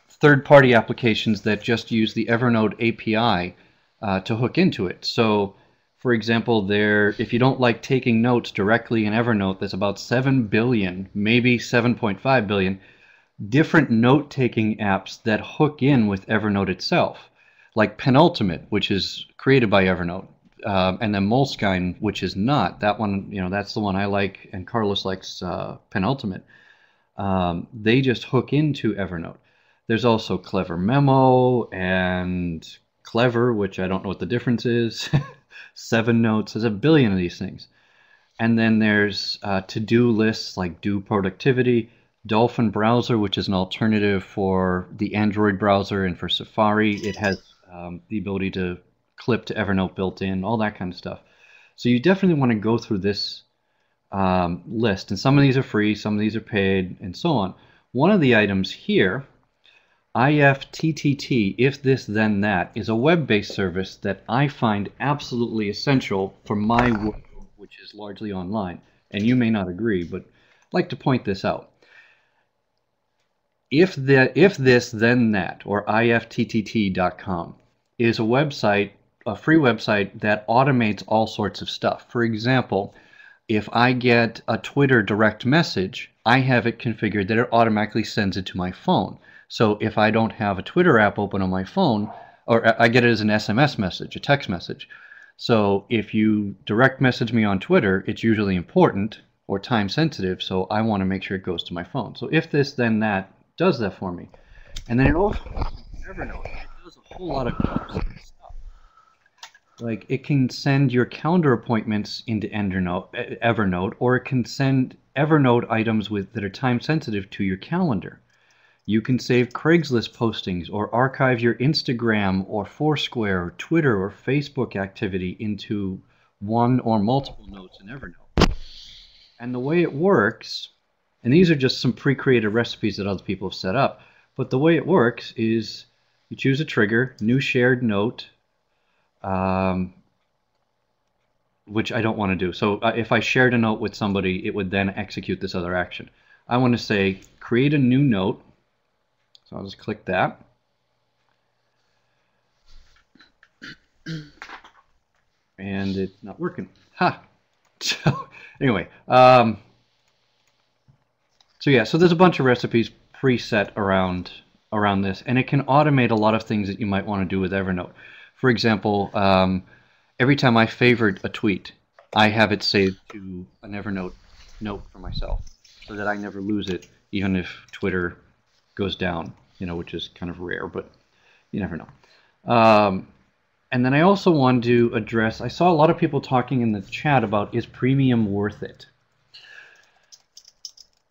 Speaker 3: third-party applications that just use the Evernote API to hook into it. So, for example, if you don't like taking notes directly in Evernote, there's about 7 billion, maybe 7.5 billion different note-taking apps that hook in with Evernote itself, like Penultimate, which is created by Evernote, and then Moleskine, which is not. That one, that's the one I like, and Carlos likes Penultimate. They just hook into Evernote. There's also Clever Memo and Clever, which I don't know what the difference is. 7 Notes. There's a billion of these things. And then there's to-do lists like Do Productivity, Dolphin Browser, which is an alternative for the Android browser and for Safari. It has the ability to clip to Evernote built in, all that kind of stuff. So you definitely want to go through this list. And some of these are free, some of these are paid, and so on. One of the items here, IFTTT, If This Then That, is a web-based service that I find absolutely essential for my work, which is largely online. And you may not agree, but I'd like to point this out. If This Then That, or IFTTT.com, is a free website that automates all sorts of stuff. For example, if I get a Twitter direct message, I have it configured that it automatically sends it to my phone. So if I don't have a Twitter app open on my phone, or I get it as an SMS message, a text message. So if you direct message me on Twitter, it's usually important or time sensitive, so I want to make sure it goes to my phone. So if this, then that does that for me. And then it also Evernote. It does a whole lot of stuff. Like it can send your calendar appointments into Evernote, or it can send Evernote items that are time sensitive to your calendar. You can save Craigslist postings or archive your Instagram or Foursquare or Twitter or Facebook activity into one or multiple notes in Evernote. And the way it works, and these are just some pre-created recipes that other people have set up, but the way it works is you choose a trigger, new shared note, which I don't want to do. So if I shared a note with somebody, it would then execute this other action. I want to say create a new note. So I'll just click that. And it's not working. Ha! So anyway, so yeah, so there's a bunch of recipes preset around this, and it can automate a lot of things that you might want to do with Evernote. For example, every time I favorite a tweet, I have it saved to an Evernote note for myself, so that I never lose it, even if Twitter goes down, which is kind of rare, but you never know. And then I also wanted to address, I saw a lot of people talking in the chat about, is premium worth it?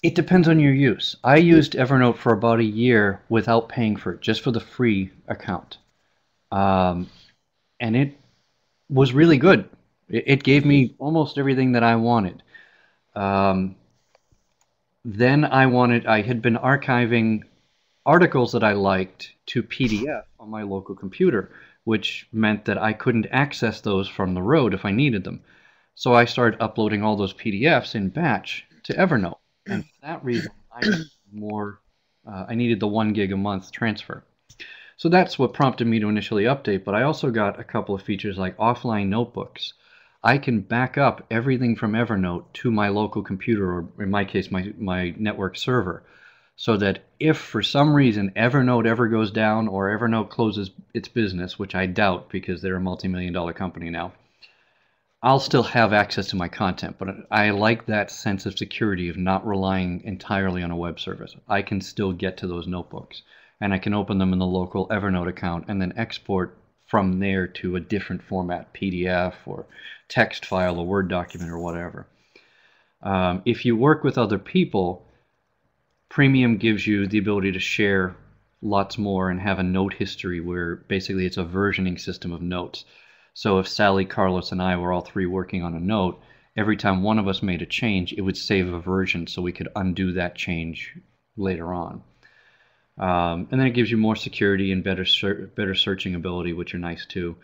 Speaker 3: It depends on your use. I used Evernote for about a year without paying for it, just for the free account. And it was really good. It gave me almost everything that I wanted. Then I had been archiving articles that I liked to PDF on my local computer, which meant that I couldn't access those from the road if I needed them. So I started uploading all those PDFs in batch to Evernote. And for that reason, I needed the 1 gig a month transfer. So that's what prompted me to initially update, but I also got a couple of features like offline notebooks. I can back up everything from Evernote to my local computer, or in my case, my network server, so that if for some reason Evernote ever goes down or Evernote closes its business, which I doubt because they're a multi-million-dollar company now, I'll still have access to my content, but I like that sense of security of not relying entirely on a web service. I can still get to those notebooks, and I can open them in the local Evernote account and then export from there to a different format, PDF or text file, a Word document, or whatever. If you work with other people, Premium gives you the ability to share lots more and have a note history where basically it's a versioning system of notes. So if Sally, Carlos, and I were all three working on a note, every time one of us made a change, it would save a version so we could undo that change later on. And then it gives you more security and better searching ability, which are nice too.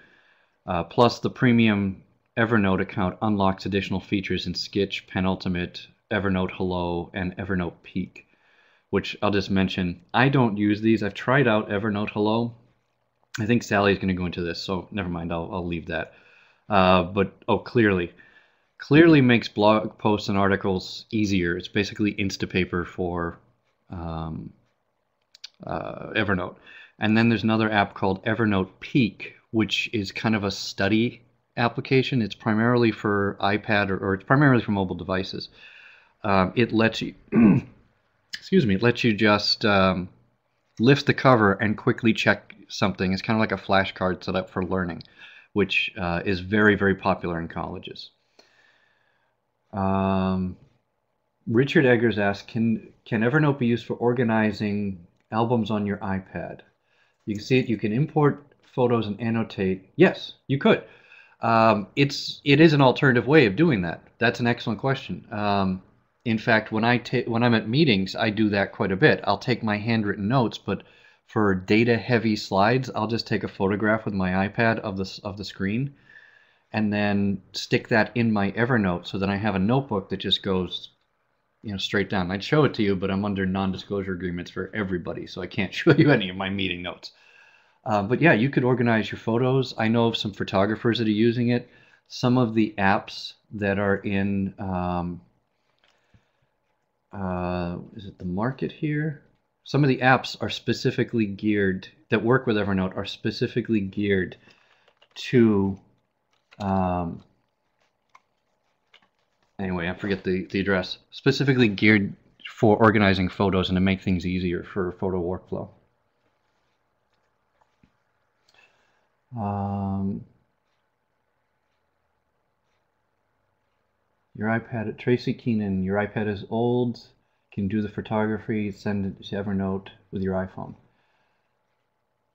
Speaker 3: Plus, the premium Evernote account unlocks additional features in Sketch, Penultimate, Evernote Hello, and Evernote Peak, which I'll just mention. I don't use these. I've tried out Evernote Hello. I think Sally's going to go into this, so never mind. I'll leave that. Clearly makes blog posts and articles easier. It's basically Instapaper for Evernote. And then there's another app called Evernote Peak, which is kind of a study application. It's primarily for iPad or it's primarily for mobile devices. It lets you, it lets you just lift the cover and quickly check something. It's kind of like a flashcard set up for learning, which is very, very popular in colleges. Richard Eggers asked, can Evernote be used for organizing albums on your iPad? You can see it. You can import photos and annotate. Yes, you could. It is an alternative way of doing that. That's an excellent question. In fact, when I'm at meetings, I do that quite a bit. I'll take my handwritten notes, but for data-heavy slides, I'll just take a photograph with my iPad of the screen, and then stick that in my Evernote, so that I have a notebook that just goes, straight down. I'd show it to you, but I'm under non-disclosure agreements for everybody, so I can't show you any of my meeting notes. But yeah, you could organize your photos. I know of some photographers that are using it. some of the apps that are in, is it the market here? Some of the apps are specifically geared, that work with Evernote, are specifically geared to, anyway, I forget the address, specifically geared for organizing photos and to make things easier for photo workflow. Your iPad, Tracy Keenan, your iPad is old, can do the photography, send it to Evernote with your iPhone.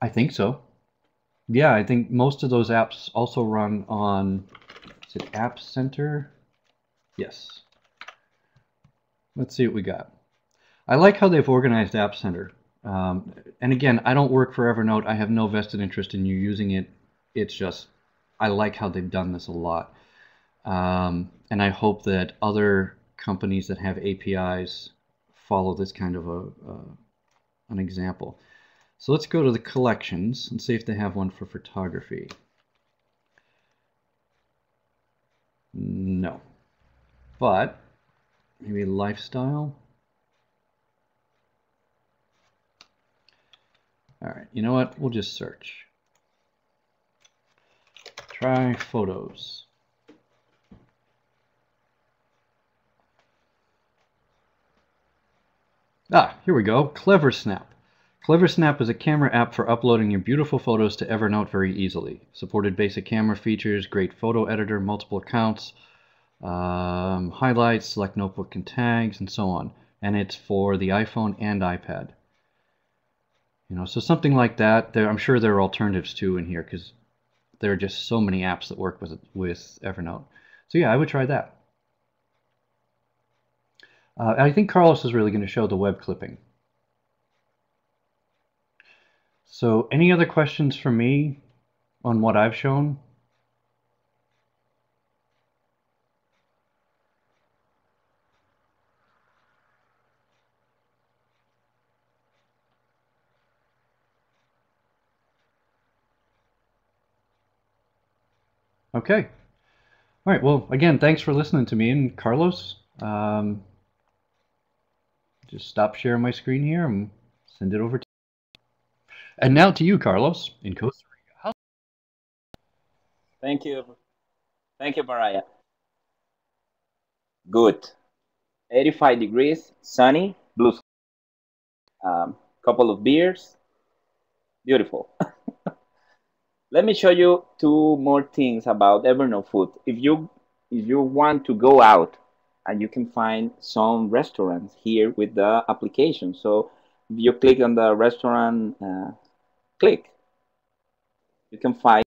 Speaker 3: I think so. Yeah, I think most of those apps also run on, is it App Center? Yes. Let's see what we got. I like how they've organized App Center. And again, I don't work for Evernote. I have no vested interest in you using it. It's just, I like how they've done this a lot. And I hope that other companies that have APIs follow this kind of an example. So let's go to the collections and see if they have one for photography. No. But maybe lifestyle. All right, you know what? We'll just search. Try photos. Ah, here we go. Clever Snap. Clever Snap is a camera app for uploading your beautiful photos to Evernote very easily. Supported basic camera features, great photo editor, multiple accounts, highlights, select notebook and tags, and so on. And it's for the iPhone and iPad. You know, so something like that. I'm sure there are alternatives too in here because there are just so many apps that work with Evernote. So yeah, I would try that. I think Carlos is really going to show the web clipping. So any other questions for me on what I've shown? Okay. All right. Well, again, thanks for listening to me and Carlos. Just stop sharing my screen here and send it over to you. And now to you, Carlos, in Costa Rica.
Speaker 2: Thank you. Thank you, Pariah. Good. 85 degrees, sunny, blue sky. Couple of beers. Beautiful. Let me show you two more things about Evernote Food. If you want to go out, and you can find some restaurants here with the application. So if you click on the restaurant, you can find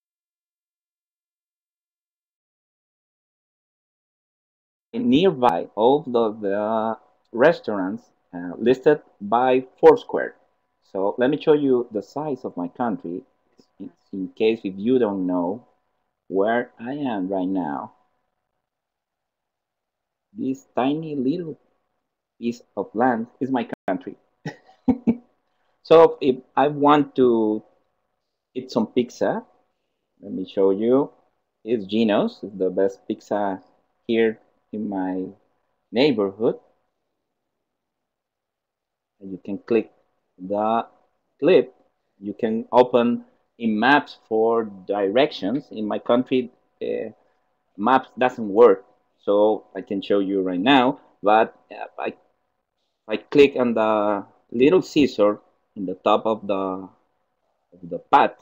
Speaker 2: nearby all the restaurants listed by Foursquare. So let me show you the size of my country in case if you don't know where I am right now. This tiny little piece of land is my country. So if I want to eat some pizza, let me show you. It's Gino's, it's the best pizza here in my neighborhood. And you can click the clip. You can open in maps for directions. In my country, maps doesn't work, so I can show you right now. But I click on the little scissor in the top of the path.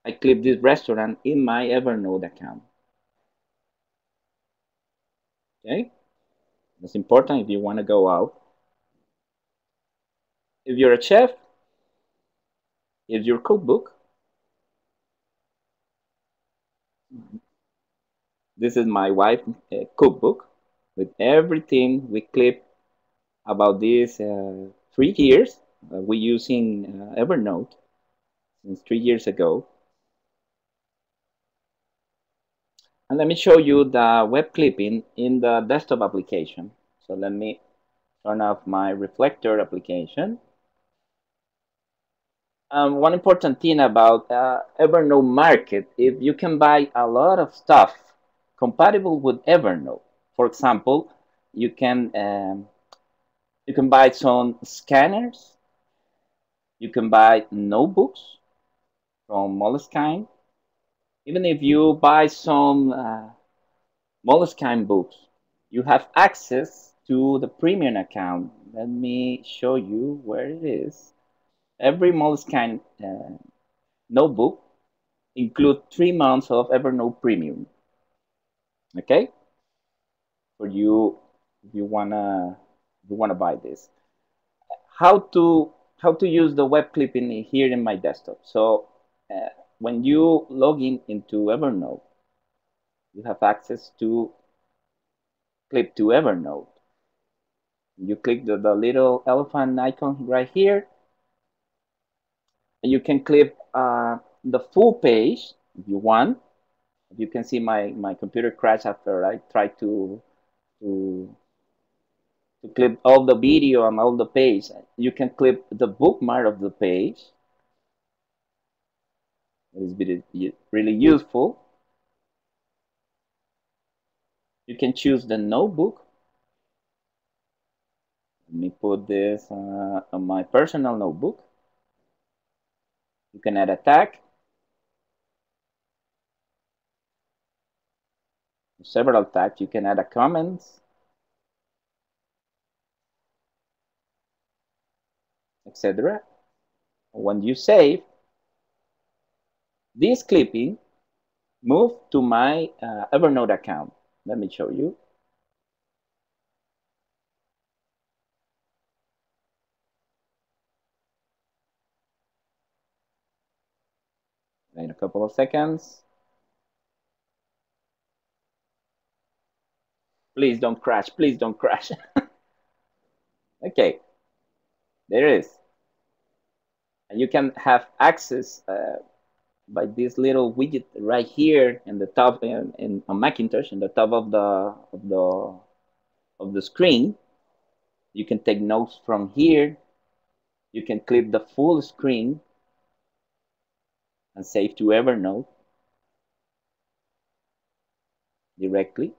Speaker 2: I click this restaurant in my Evernote account. Okay, that's important if you want to go out. If you're a chef, here's your cookbook. This is my wife's cookbook with everything we clip about these 3 years. We're using Evernote since 3 years ago. And let me show you the web clipping in the desktop application. So let me turn off my reflector application. One important thing about Evernote Market, if you can buy a lot of stuff compatible with Evernote. For example, you can um, you can buy some scanners. You can buy notebooks from Moleskine. Even if you buy some Moleskine books, you have access to the premium account. Let me show you where it is. Every Moleskine notebook include 3 months of Evernote Premium. Okay, for you if you wanna buy this. How to use the web clip in here in my desktop. So when you log in into Evernote, you have access to clip to Evernote. You click the little elephant icon right here, and you can clip the full page if you want. You can see my computer crash after I tried to to clip all the video and all the page. You can clip the bookmark of the page. It is really useful. You can choose the notebook. Let me put this on my personal notebook. You can add a tag, several tags. You can add a comments, etc. When you save, this clipping move to my Evernote account. Let me show you. In a couple of seconds. Please don't crash. Please don't crash. Okay, there it is. And you can have access by this little widget right here in the top in on Macintosh in the top of the screen. You can take notes from here. You can clip the full screen and save to Evernote directly.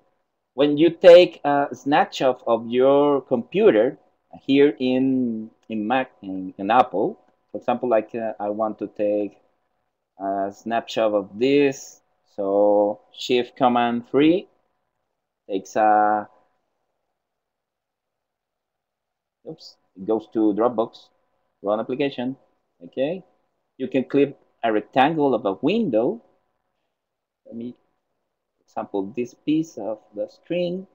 Speaker 2: When you take a snapshot of your computer here in Mac in Apple, for example, like I want to take a snapshot of this, so Shift Command 3 takes a oops, it goes to Dropbox, run application. Okay, you can clip a rectangle of a window. Let me example this piece of the screen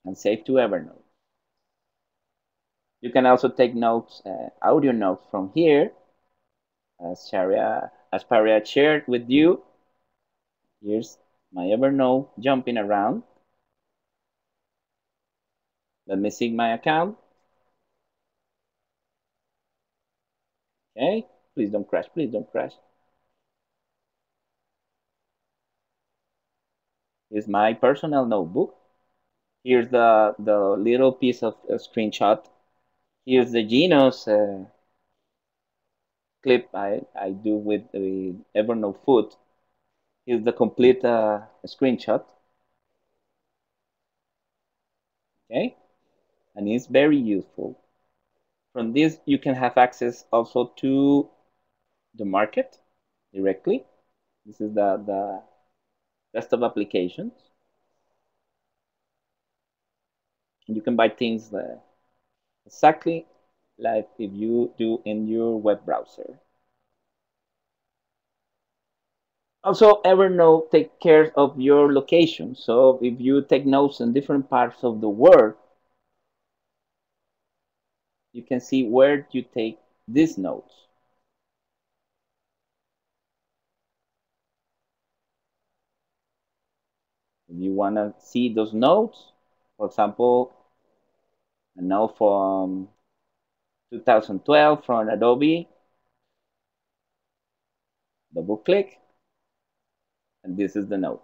Speaker 2: and save to Evernote. You can also take notes, audio notes from here, as Pariah shared with you. Here's my Evernote jumping around. Let me sync my account. Okay, please don't crash, please don't crash. Here's my personal notebook. Here's the little piece of screenshot. Here's the Geno's clip I do with the Evernote Food. Here's the complete screenshot. Okay, and it's very useful. From this, you can have access also to the market directly. This is the desktop applications. And you can buy things exactly like if you do in your web browser. Also, Evernote take care of your location. So if you take notes in different parts of the world, you can see where you take these notes. If you want to see those notes, for example, a note from 2012 from Adobe, double click, and this is the note.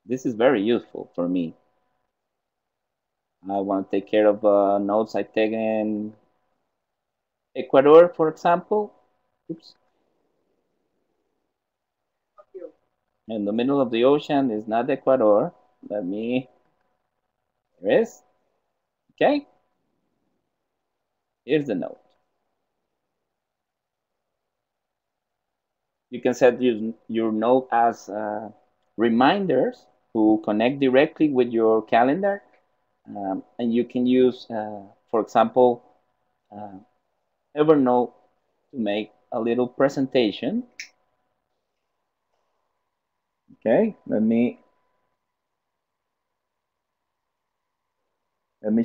Speaker 2: This is very useful for me. I want to take care of notes I taken Ecuador, for example. Oops. In the middle of the ocean is not Ecuador. Let me. There is. Okay. Here's the note. You can set your note as reminders to connect directly with your calendar. And you can use, for example, Evernote to make a little presentation. Okay, let me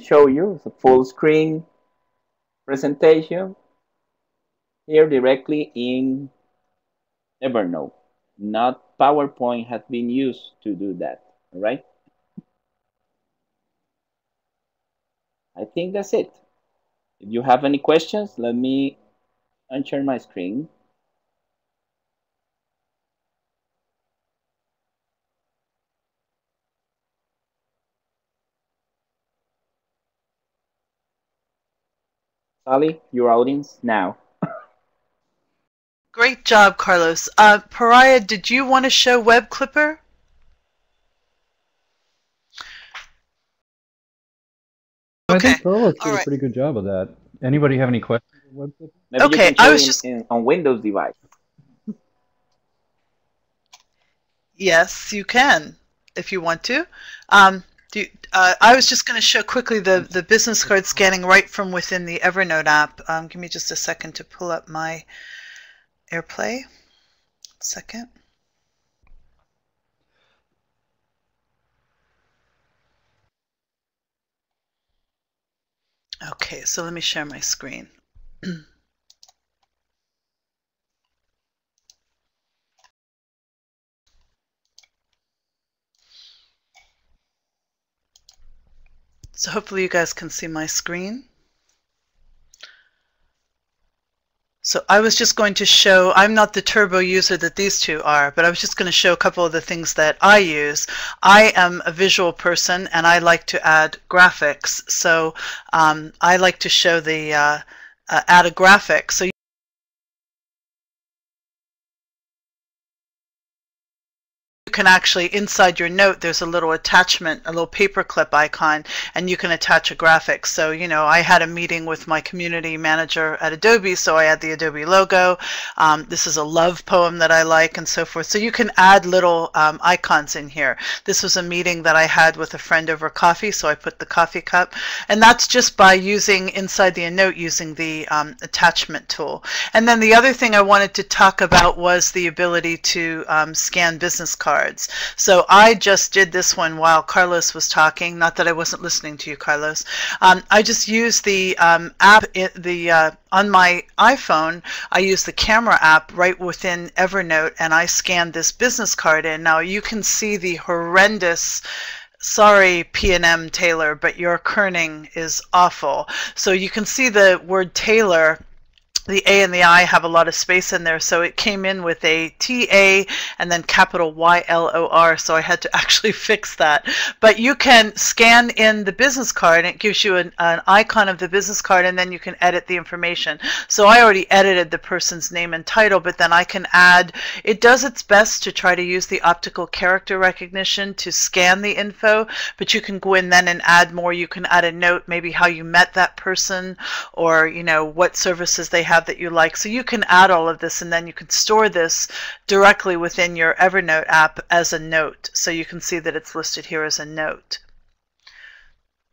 Speaker 2: show you. It's a full screen presentation here directly in Evernote. Not PowerPoint has been used to do that. All right. I think that's it. If you have any questions, let me unshare my screen. Sally, your audience now.
Speaker 1: Great job, Carlos. Pariah, did you want to show Web Clipper?
Speaker 3: I
Speaker 1: Okay.
Speaker 3: think Carlos did
Speaker 1: All
Speaker 3: a
Speaker 1: right.
Speaker 3: pretty good job of that. Anybody have any questions on Web Clipper?
Speaker 2: Maybe
Speaker 1: Okay,
Speaker 2: you can
Speaker 1: I
Speaker 2: show
Speaker 1: was
Speaker 2: it
Speaker 1: just
Speaker 2: on Windows device.
Speaker 1: yes, you can if you want to. I was just going to show quickly the business card scanning right from within the Evernote app. Give me just a second to pull up my AirPlay. Second. Okay, so let me share my screen. So hopefully you guys can see my screen. So I was just going to show, I'm not the turbo user that these two are, but I was just going to show a couple of the things that I use. I am a visual person and I like to add graphics. So I like to show the add a graphic. So you can actually, inside your note, there's a little attachment, a little paperclip icon, and you can attach a graphic. So, you know, I had a meeting with my community manager at Adobe, so I had the Adobe logo. This is a love poem that I like and so forth. So you can add little icons in here. This was a meeting that I had with a friend over coffee, so I put the coffee cup. And that's just by using, inside the note, using the attachment tool. And then the other thing I wanted to talk about was the ability to scan business cards. So I just did this one while Carlos was talking. Not that I wasn't listening to you, Carlos. I just used the app, on my iPhone, I use the camera app right within Evernote, and I scanned this business card in. Now you can see the horrendous, sorry, P&M Taylor, but your kerning is awful. So you can see the word Taylor, the A and the I have a lot of space in there, so it came in with a T-A and then capital Y-L-O-R, so I had to actually fix that. But you can scan in the business card, and it gives you an icon of the business card, and then you can edit the information. So I already edited the person's name and title, but then I can add, it does its best to try to use the optical character recognition to scan the info, but you can go in then and add more. You can add a note, maybe how you met that person, or, you know, what services they have that you like. So you can add all of this, and then you can store this directly within your Evernote app as a note. So you can see that it's listed here as a note.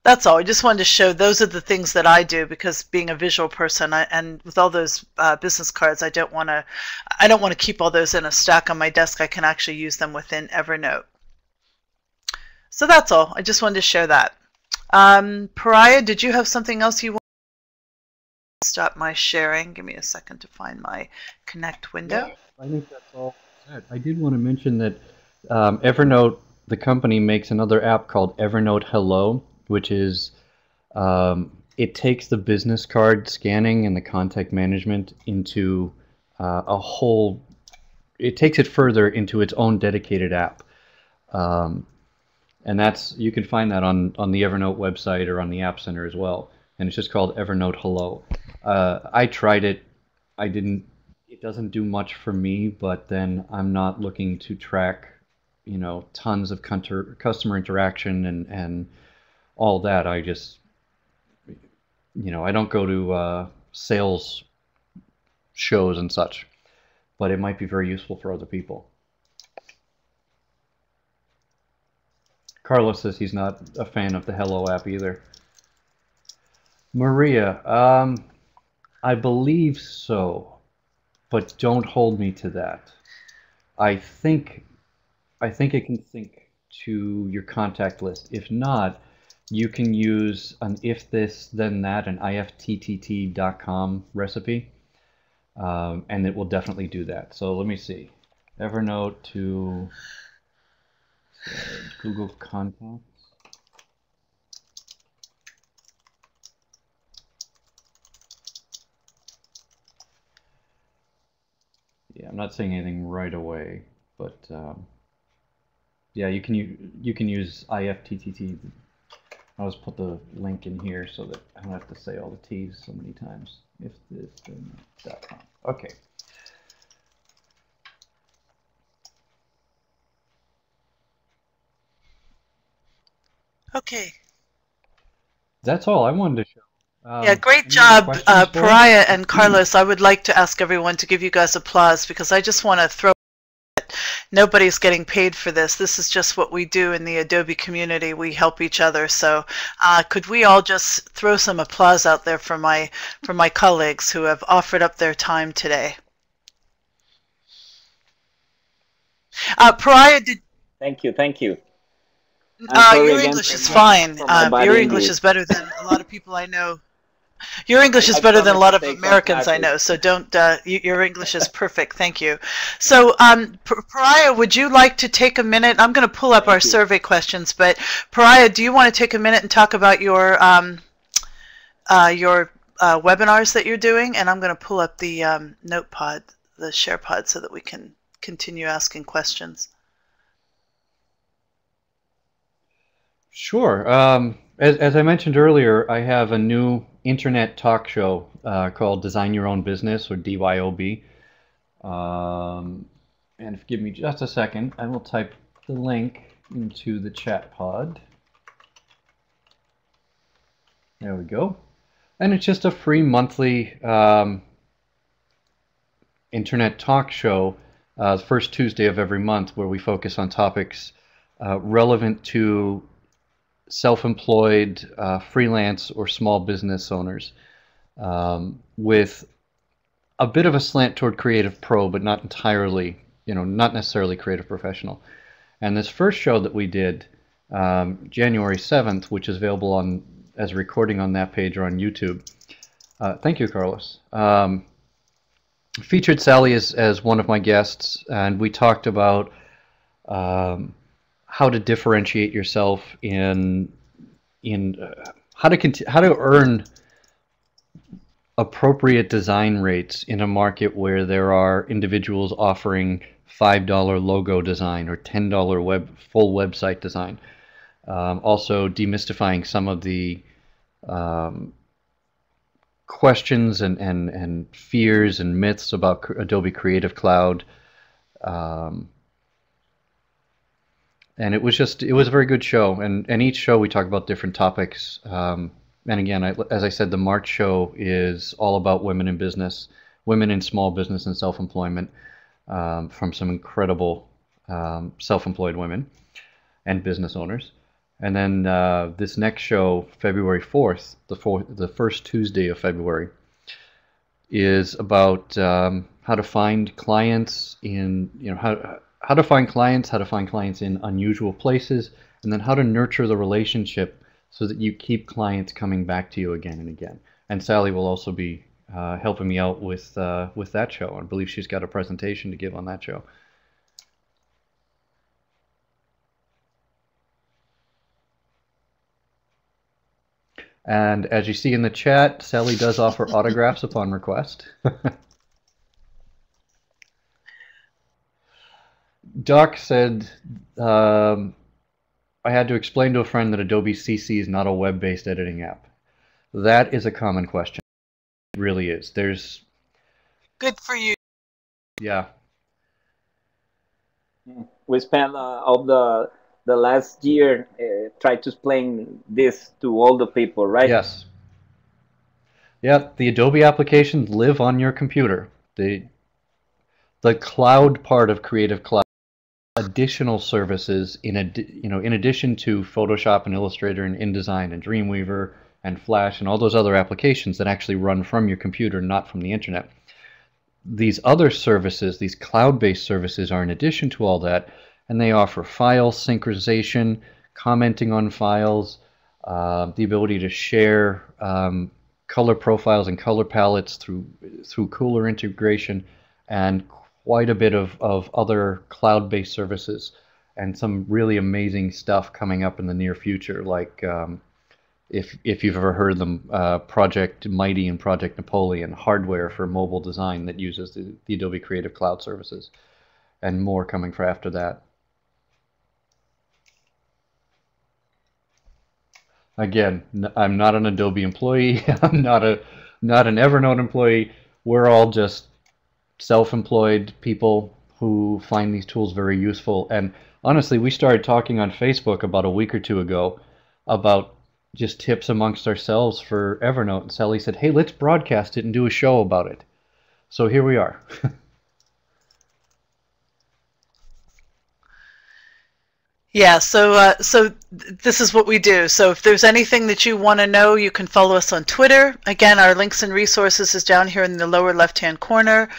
Speaker 1: That's all. I just wanted to show those are the things that I do, because being a visual person, and with all those business cards, I don't want to keep all those in a stack on my desk. I can actually use them within Evernote. So that's all. I just wanted to share that. Pariah, did you have something else you want? Stop my sharing. Give me a second to find my connect window.
Speaker 3: Yeah, I think that's all set. I did want to mention that Evernote, the company, makes another app called Evernote Hello, which is it takes the business card scanning and the contact management into a whole. It takes it further into its own dedicated app, and that's, you can find that on the Evernote website or on the App Center as well. and it's just called Evernote Hello. I tried it. I didn't. It doesn't do much for me, but then I'm not looking to track, tons of customer interaction and all that. I just, I don't go to sales shows and such, but it might be very useful for other people. Carlos says he's not a fan of the Hello app either. Maria, I believe so, but don't hold me to that. I think it can sync to your contact list. If not, you can use an if this then that, an ifttt.com recipe, and it will definitely do that. So let me see. Evernote to Google Contacts. Yeah, I'm not saying anything right away, but yeah, you can use ifttt. I'll just put the link in here so that I don't have to say all the T's so many times. If this then that.com. Okay.
Speaker 1: Okay.
Speaker 3: That's all I wanted to show.
Speaker 1: Yeah, great
Speaker 3: any
Speaker 1: job,
Speaker 3: questions for us?
Speaker 1: Pariah and Carlos. I would like to ask everyone to give you guys applause because I just want to throw it. Nobody's getting paid for this. This is just what we do in the Adobe community. We help each other. So could we all just throw some applause out there for my colleagues who have offered up their time today? Pariah,
Speaker 2: Thank you.
Speaker 1: your English is fine. Your English is better than a lot of people I know. Your English is better than a lot of Americans I know, so don't. Your English is perfect. Thank you. So, Pariah, would you like to take a minute? I'm going to pull up our survey questions, but Pariah, do you want to take a minute and talk about your webinars that you're doing? And I'm going to pull up the Notepod, the SharePod, so that we can continue asking questions.
Speaker 3: Sure. As I mentioned earlier, I have a new internet talk show called Design Your Own Business, or DYOB. And if you give me just a second, I will type the link into the chat pod. There we go. And it's just a free monthly internet talk show, the first Tuesday of every month, where we focus on topics relevant to self-employed, freelance, or small business owners, with a bit of a slant toward creative pro, but not entirely, not necessarily creative professional. And this first show that we did, January 7th, which is available as a recording on that page or on YouTube. Thank you, Carlos. Featured Sally as one of my guests, and we talked about how to differentiate yourself in how to earn appropriate design rates in a market where there are individuals offering $5 logo design or $10 full website design. Also demystifying some of the questions and fears and myths about Adobe Creative Cloud. And it was a very good show, and each show we talk about different topics. And again, as I said, the March show is all about women in business, women in small business and self-employment, from some incredible self-employed women and business owners. And then this next show, February 4th, the first Tuesday of February, is about how to find clients in, how to find clients in unusual places, and then how to nurture the relationship so that you keep clients coming back to you again and again. And Sally will also be helping me out with that show. I believe she's got a presentation to give on that show. And as you see in the chat, Sally does offer autographs upon request. Doc said, I had to explain to a friend that Adobe CC is not a web-based editing app. That is a common question. It really is. There's...
Speaker 1: Good for you.
Speaker 3: Yeah.
Speaker 2: We spent all the last year trying to explain this to all the people, right?
Speaker 3: Yes. Yeah, the Adobe applications live on your computer. The cloud part of Creative Cloud, additional services in addition to Photoshop and Illustrator and InDesign and Dreamweaver and Flash and all those other applications that actually run from your computer, not from the internet. These other services, these cloud-based services, are in addition to all that, and they offer file synchronization, commenting on files, the ability to share color profiles and color palettes through Cooler integration, and quite a bit of other cloud-based services, and some really amazing stuff coming up in the near future, like if you've ever heard of them, Project Mighty and Project Napoleon, hardware for mobile design that uses the Adobe Creative Cloud services, and more coming for after that. Again, I'm not an Adobe employee. I'm not an Evernote employee. We're all just self-employed people who find these tools very useful. And honestly, we started talking on Facebook about a week or two ago about just tips amongst ourselves for Evernote. And Sally said, hey, let's broadcast it and do a show about it. So here we are.
Speaker 1: Yeah, so this is what we do. So if there's anything that you want to know, you can follow us on Twitter. Again, our links and resources is down here in the lower left-hand corner.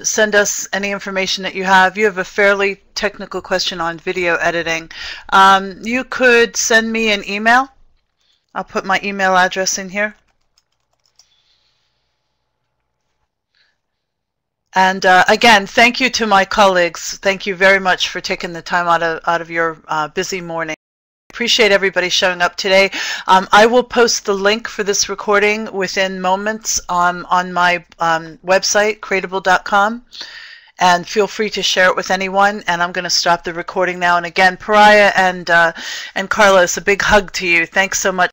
Speaker 1: Send us any information that you have. You have a fairly technical question on video editing. You could send me an email. I'll put my email address in here. And again, thank you to my colleagues. Thank you very much for taking the time out of your busy morning. Appreciate everybody showing up today. I will post the link for this recording within moments on my website, creatable.com. And feel free to share it with anyone. And I'm going to stop the recording now. And again, Pariah and Carlos, a big hug to you. Thanks so much.